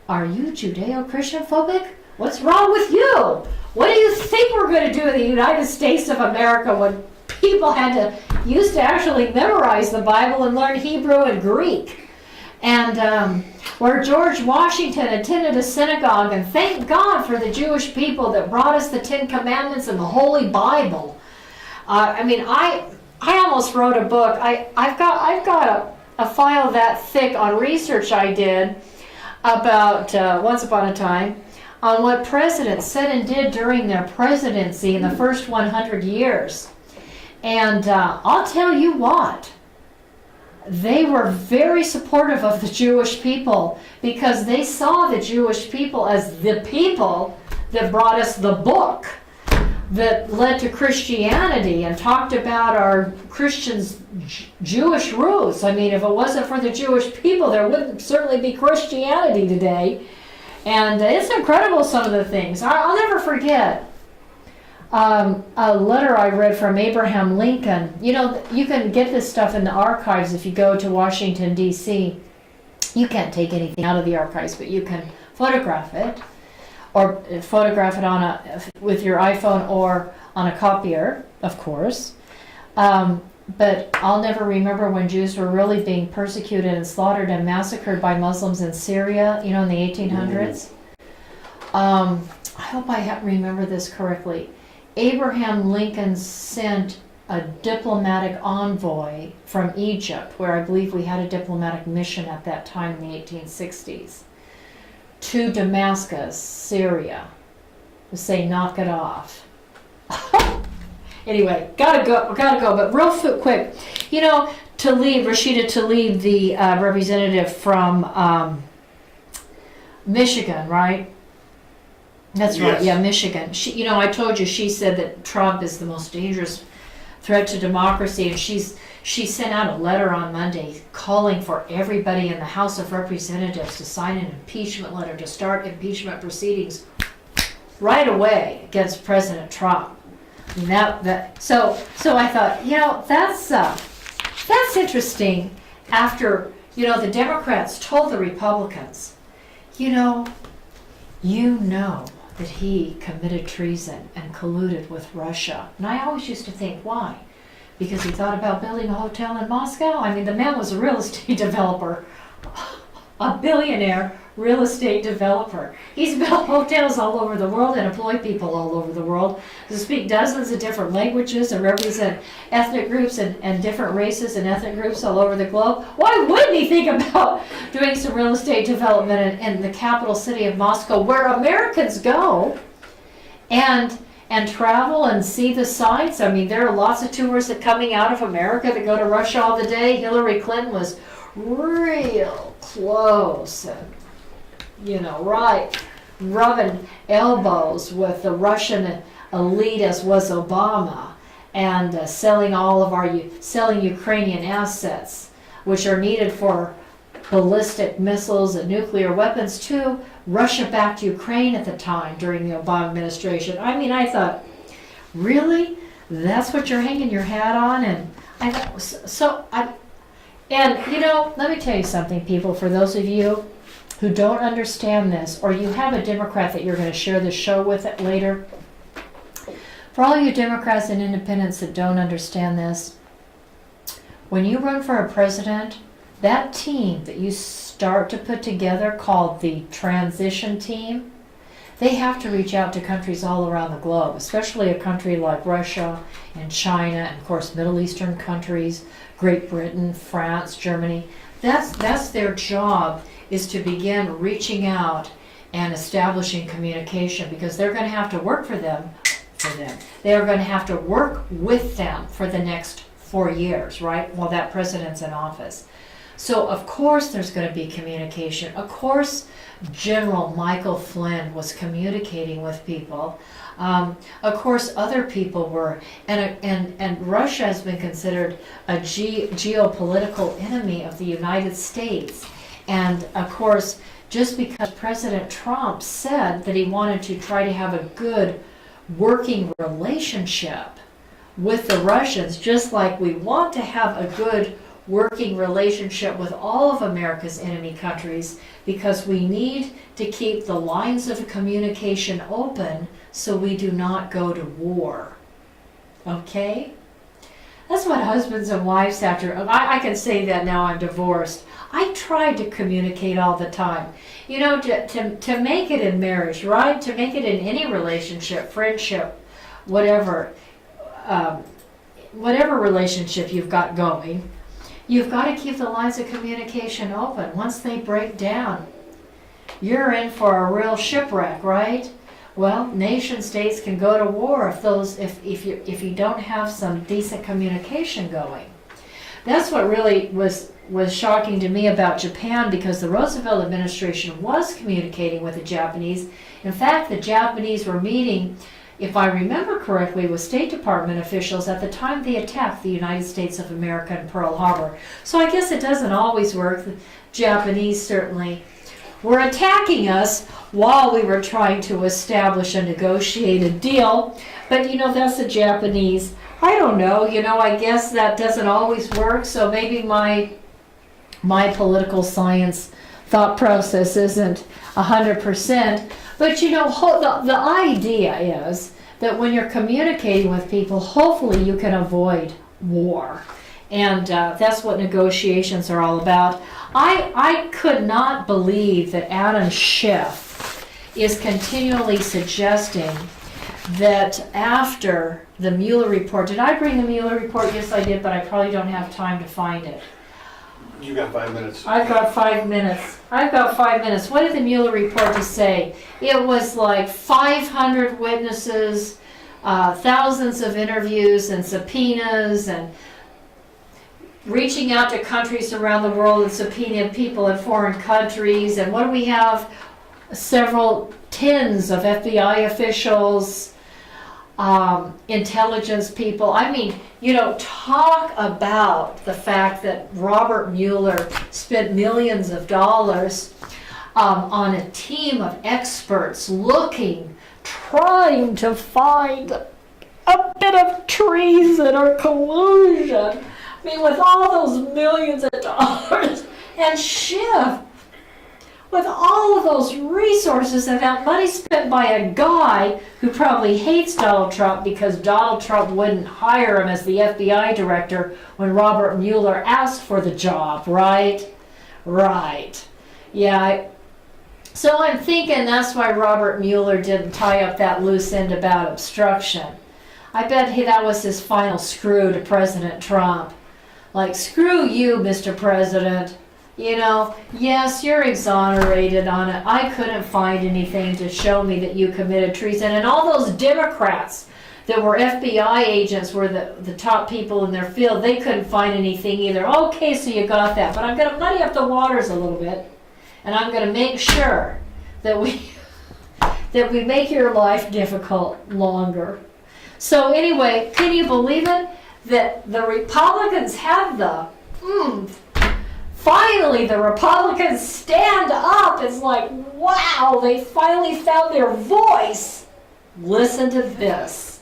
[SPEAKER 2] are you Judeo-Christian phobic? What's wrong with you? What do you think we're going to do in the United States of America when people used to actually memorize the Bible and learn Hebrew and Greek? And where George Washington attended a synagogue, and thank God for the Jewish people that brought us the Ten Commandments and the Holy Bible. I almost wrote a book. I've got a file that thick on research I did about once upon a time on what presidents said and did during their presidency in the first 100 years. And I'll tell you what, they were very supportive of the Jewish people because they saw the Jewish people as the people that brought us the book that led to Christianity and talked about our Christians' Jewish roots. I mean, if it wasn't for the Jewish people, there wouldn't certainly be Christianity today. And it's incredible, some of the things. I'll never forget a letter I read from Abraham Lincoln. You know, you can get this stuff in the archives if you go to Washington, D.C. You can't take anything out of the archives, but you can photograph it, or photograph it with your iPhone or on a copier, of course. But I'll never remember when Jews were really being persecuted and slaughtered and massacred by Muslims in Syria, you know, in the 1800s. I hope I remember this correctly. Abraham Lincoln sent a diplomatic envoy from Egypt, where I believe we had a diplomatic mission at that time in the 1860s, to Damascus, Syria, to say, knock it off. Anyway, gotta go, but real quick, you know, Rashida Tlaib, the representative from Michigan, right? That's right, yeah, Michigan. She, you know, I told you, she said that Trump is the most dangerous threat to democracy, and she sent out a letter on Monday calling for everybody in the House of Representatives to sign an impeachment letter to start impeachment proceedings right away against President Trump. So I thought, you know, that's interesting. After, you know, the Democrats told the Republicans, you know that he committed treason and colluded with Russia. And I always used to think, why? Because he thought about building a hotel in Moscow? I mean, the man was a real estate developer, a billionaire real estate developer. He's built hotels all over the world and employed people all over the world to speak dozens of different languages and represent ethnic groups and different races and ethnic groups all over the globe. Why wouldn't he think about doing some real estate development in the capital city of Moscow, where Americans go and travel and see the sights? I mean, there are lots of tourists that coming out of America that go to Russia all the day. Hillary Clinton was real close and, you know, right, rubbing elbows with the Russian elite as was Obama, and selling Ukrainian assets, which are needed for ballistic missiles and nuclear weapons to Russia-backed Ukraine at the time during the Obama administration. I mean, I thought, really? That's what you're hanging your hat on? And I thought, and you know, let me tell you something, people, for those of you who don't understand this, or you have a Democrat that you're going to share this show with later, for all you Democrats and independents that don't understand this, when you run for a president, that team that you start to put together, called the transition team, they have to reach out to countries all around the globe, especially a country like Russia and China, and of course Middle Eastern countries, Great Britain, France, Germany. That's their job, is to begin reaching out and establishing communication, because they're going to have to work for them. They are going to have to work with them for the next 4 years, right, while that president's in office. So of course there's going to be communication. Of course General Michael Flynn was communicating with people. Of course other people were, and Russia has been considered a geopolitical enemy of the United States. And of course, just because President Trump said that he wanted to try to have a good working relationship with the Russians, just like we want to have a good working relationship with all of America's enemy countries, because we need to keep the lines of communication open so we do not go to war. Okay? That's what husbands and wives have to. I can say that now I'm divorced. I try to communicate all the time. You know, to make it in marriage, right? To make it in any relationship, friendship, whatever relationship you've got going, you've got to keep the lines of communication open. Once they break down, you're in for a real shipwreck, right? Well, nation states can go to war if you don't have some decent communication going. that's what really was shocking to me about Japan, because the Roosevelt administration was communicating with the Japanese. In fact, the Japanese were meeting, if I remember correctly, with State Department officials at the time they attacked the United States of America and Pearl Harbor. So I guess it doesn't always work. The Japanese certainly were attacking us while we were trying to establish a negotiated deal. But that's the Japanese. I don't know, I guess that doesn't always work, so maybe my political science thought process isn't 100%. But the idea is that when you're communicating with people, hopefully you can avoid war. And that's what negotiations are all about. I could not believe that Adam Schiff is continually suggesting that after the Mueller report, did I bring the Mueller report? Yes, I did, but I probably don't have time to find it.
[SPEAKER 6] You got 5 minutes.
[SPEAKER 2] I've got 5 minutes. What did the Mueller report say? It was like 500 witnesses, thousands of interviews and subpoenas, and reaching out to countries around the world and subpoenaing people in foreign countries. And what do we have? Several tens of FBI officials, intelligence people. I mean, talk about the fact that Robert Mueller spent millions of dollars on a team of experts trying to find a bit of treason or collusion. I mean, with all those millions of dollars, and Schiff, with all of those resources and that money spent by a guy who probably hates Donald Trump because Donald Trump wouldn't hire him as the FBI director when Robert Mueller asked for the job, right? Right. Yeah. So I'm thinking that's why Robert Mueller didn't tie up that loose end about obstruction. I bet that was his final screw to President Trump. Like, screw you, Mr. President. Yes, you're exonerated on it. I couldn't find anything to show me that you committed treason. And all those Democrats that were FBI agents, were the top people in their field, they couldn't find anything either. Okay, so you got that. But I'm going to muddy up the waters a little bit. And I'm going to make sure that we make your life difficult longer. So anyway, can you believe it? That the Republicans have finally the Republicans stand up. It's like, wow, they finally found their voice. Listen to this.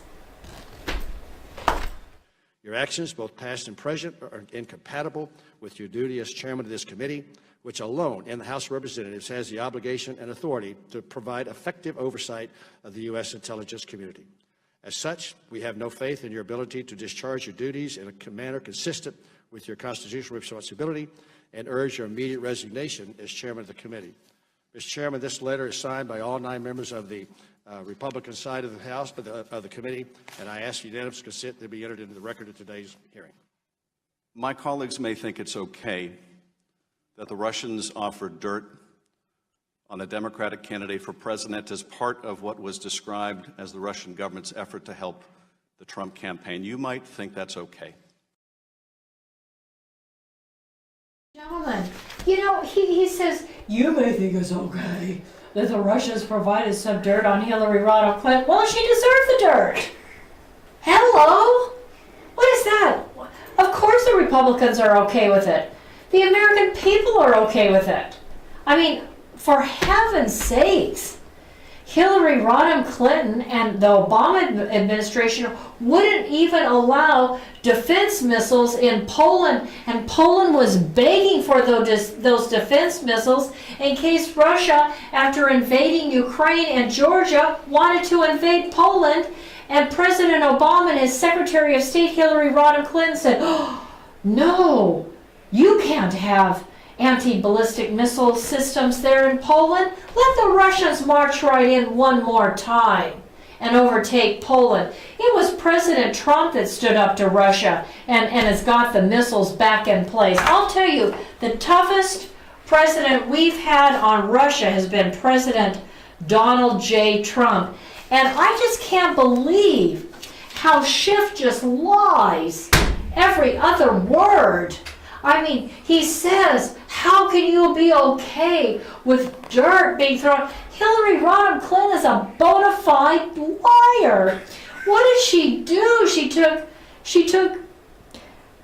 [SPEAKER 9] Your actions, both past and present, are incompatible with your duty as chairman of this committee, which alone in the House of Representatives has the obligation and authority to provide effective oversight of the U.S. intelligence community. As such, we have no faith in your ability to discharge your duties in a manner consistent with your constitutional responsibility and urge your immediate resignation as chairman of the committee. Mr. Chairman, this letter is signed by all 9 members of the Republican side of the House, of the committee, and I ask unanimous consent to be entered into the record of today's hearing.
[SPEAKER 10] My colleagues may think it's okay that the Russians offered dirt on a Democratic candidate for president as part of what was described as the Russian government's effort to help the Trump campaign. You might think that's okay.
[SPEAKER 2] Gentlemen, he says, you may think it's okay that the Russians provided some dirt on Hillary Rodham Clinton. Well, she deserved the dirt. Hello? What is that? Of course the Republicans are okay with it. The American people are okay with it. I mean, for heaven's sakes, Hillary Rodham Clinton and the Obama administration wouldn't even allow defense missiles in Poland, and Poland was begging for those defense missiles in case Russia, after invading Ukraine and Georgia, wanted to invade Poland. And President Obama and his Secretary of State Hillary Rodham Clinton said, oh, no, you can't have anti-ballistic missile systems there in Poland. Let the Russians march right in one more time and overtake Poland. It was President Trump that stood up to Russia and has got the missiles back in place. I'll tell you, the toughest president we've had on Russia has been President Donald J. Trump. And I just can't believe how Schiff just lies every other word I mean, he says, how can you be okay with dirt being thrown? Hillary Rodham Clinton is a bona fide liar. What did she do? She took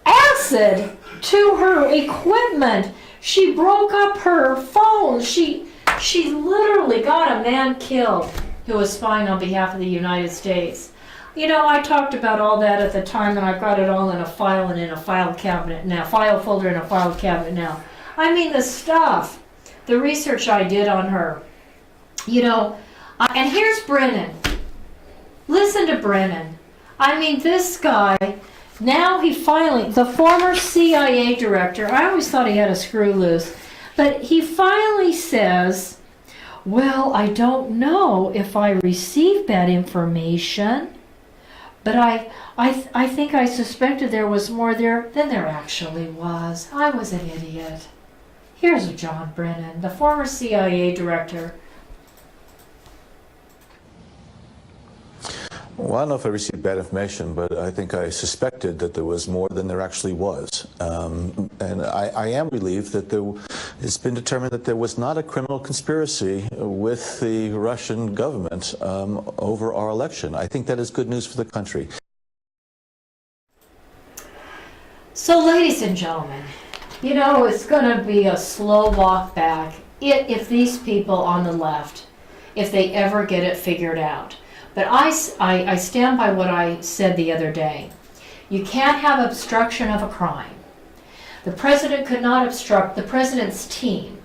[SPEAKER 2] acid to her equipment. She broke up her phone. She literally got a man killed who was spying on behalf of the United States. You know, I talked about all that at the time, and I've got it all in a file and in a file cabinet now, file folder in a file cabinet now. I mean, the stuff, the research I did on her. You know, and here's Brennan. Listen to Brennan. I mean, this guy, now he finally, the former CIA director, I always thought he had a screw loose, but he finally says, well, I don't know if I received that information, but I think I suspected there was more there than there actually was. I was an idiot. Here's John Brennan, the former CIA director.
[SPEAKER 11] Well, I don't know if I received bad information, but I think I suspected that there was more than there actually was. And I am relieved that it's been determined that there was not a criminal conspiracy with the Russian government over our election. I think that is good news for the country.
[SPEAKER 2] So, ladies and gentlemen, you know, it's going to be a slow walk back if these people on the left, if they ever get it figured out. But I stand by what I said the other day. You can't have obstruction of a crime. The president could not obstruct, the president's team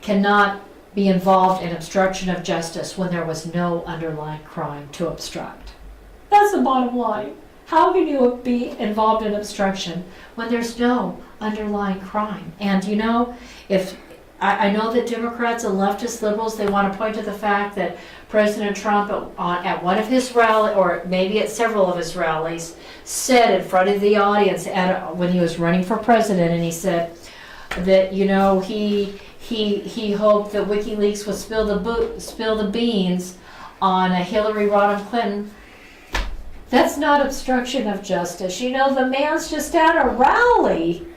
[SPEAKER 2] cannot be involved in obstruction of justice when there was no underlying crime to obstruct. That's the bottom line. How can you be involved in obstruction when there's no underlying crime? And you know, if I know that Democrats and leftist liberals, they want to point to the fact that President Trump at one of his rallies, or maybe at several of his rallies, said in front of the audience when he was running for president, and he said that, you know, he hoped that WikiLeaks would spill the beans on Hillary Rodham Clinton. That's not obstruction of justice. You know, the man's just at a rally.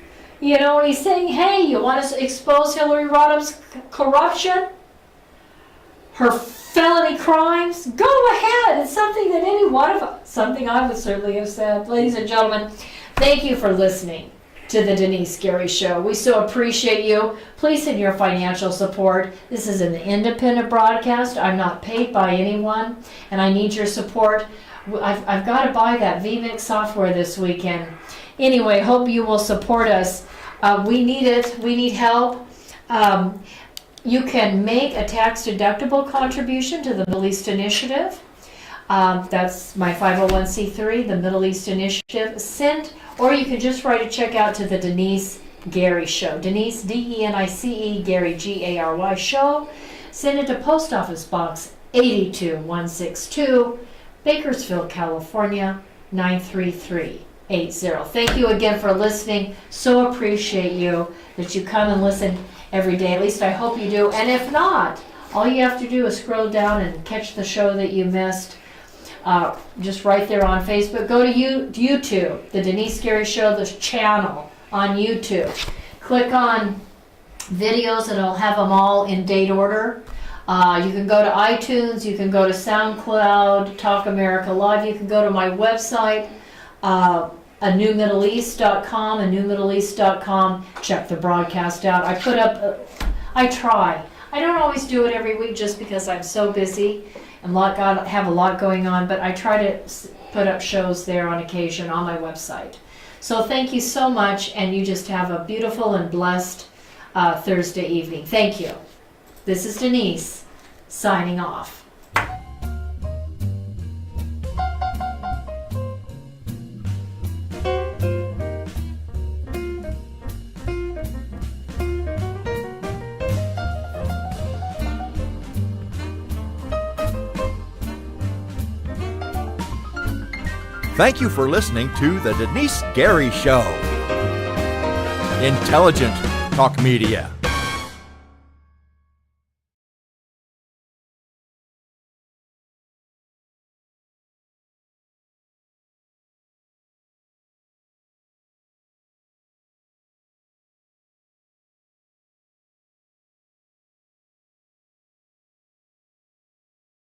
[SPEAKER 2] You know, and he's saying, hey, you want to expose Hillary Rodham's corruption? Her felony crimes? Go ahead. It's something that any one of us, something I would certainly have said. Ladies and gentlemen, thank you for listening to the Denise Gary Show. We so appreciate you. Please send your financial support. This is an independent broadcast. I'm not paid by anyone, and I need your support. I've got to buy that vMix software this weekend. Anyway, hope you will support us. We need it. We need help. You can make a tax-deductible contribution to the Middle East Initiative. That's my 501c3, the Middle East Initiative. Or you can just write a check out to the Denise Gary Show. Denise, D-E-N-I-C-E, Gary, G-A-R-Y Show. Send it to Post Office Box 82162, Bakersfield, California, 93380. Thank you again for listening. So appreciate you that you come and listen every day. At least I hope you do. And if not, all you have to do is scroll down and catch the show that you missed. Just right there on Facebook. Go to YouTube, the Denise Gary Show, the channel on YouTube. Click on videos and it'll have them all in date order. You can go to iTunes, you can go to SoundCloud, Talk America Live, you can go to my website, anewmiddleeast.com, check the broadcast out. I put up, I try. I don't always do it every week just because I'm so busy and have a lot going on, but I try to put up shows there on occasion on my website. So thank you so much, and you just have a beautiful and blessed Thursday evening. Thank you. This is Denise, signing off.
[SPEAKER 1] Thank you for listening to The Denise Gary Show. Intelligent talk media.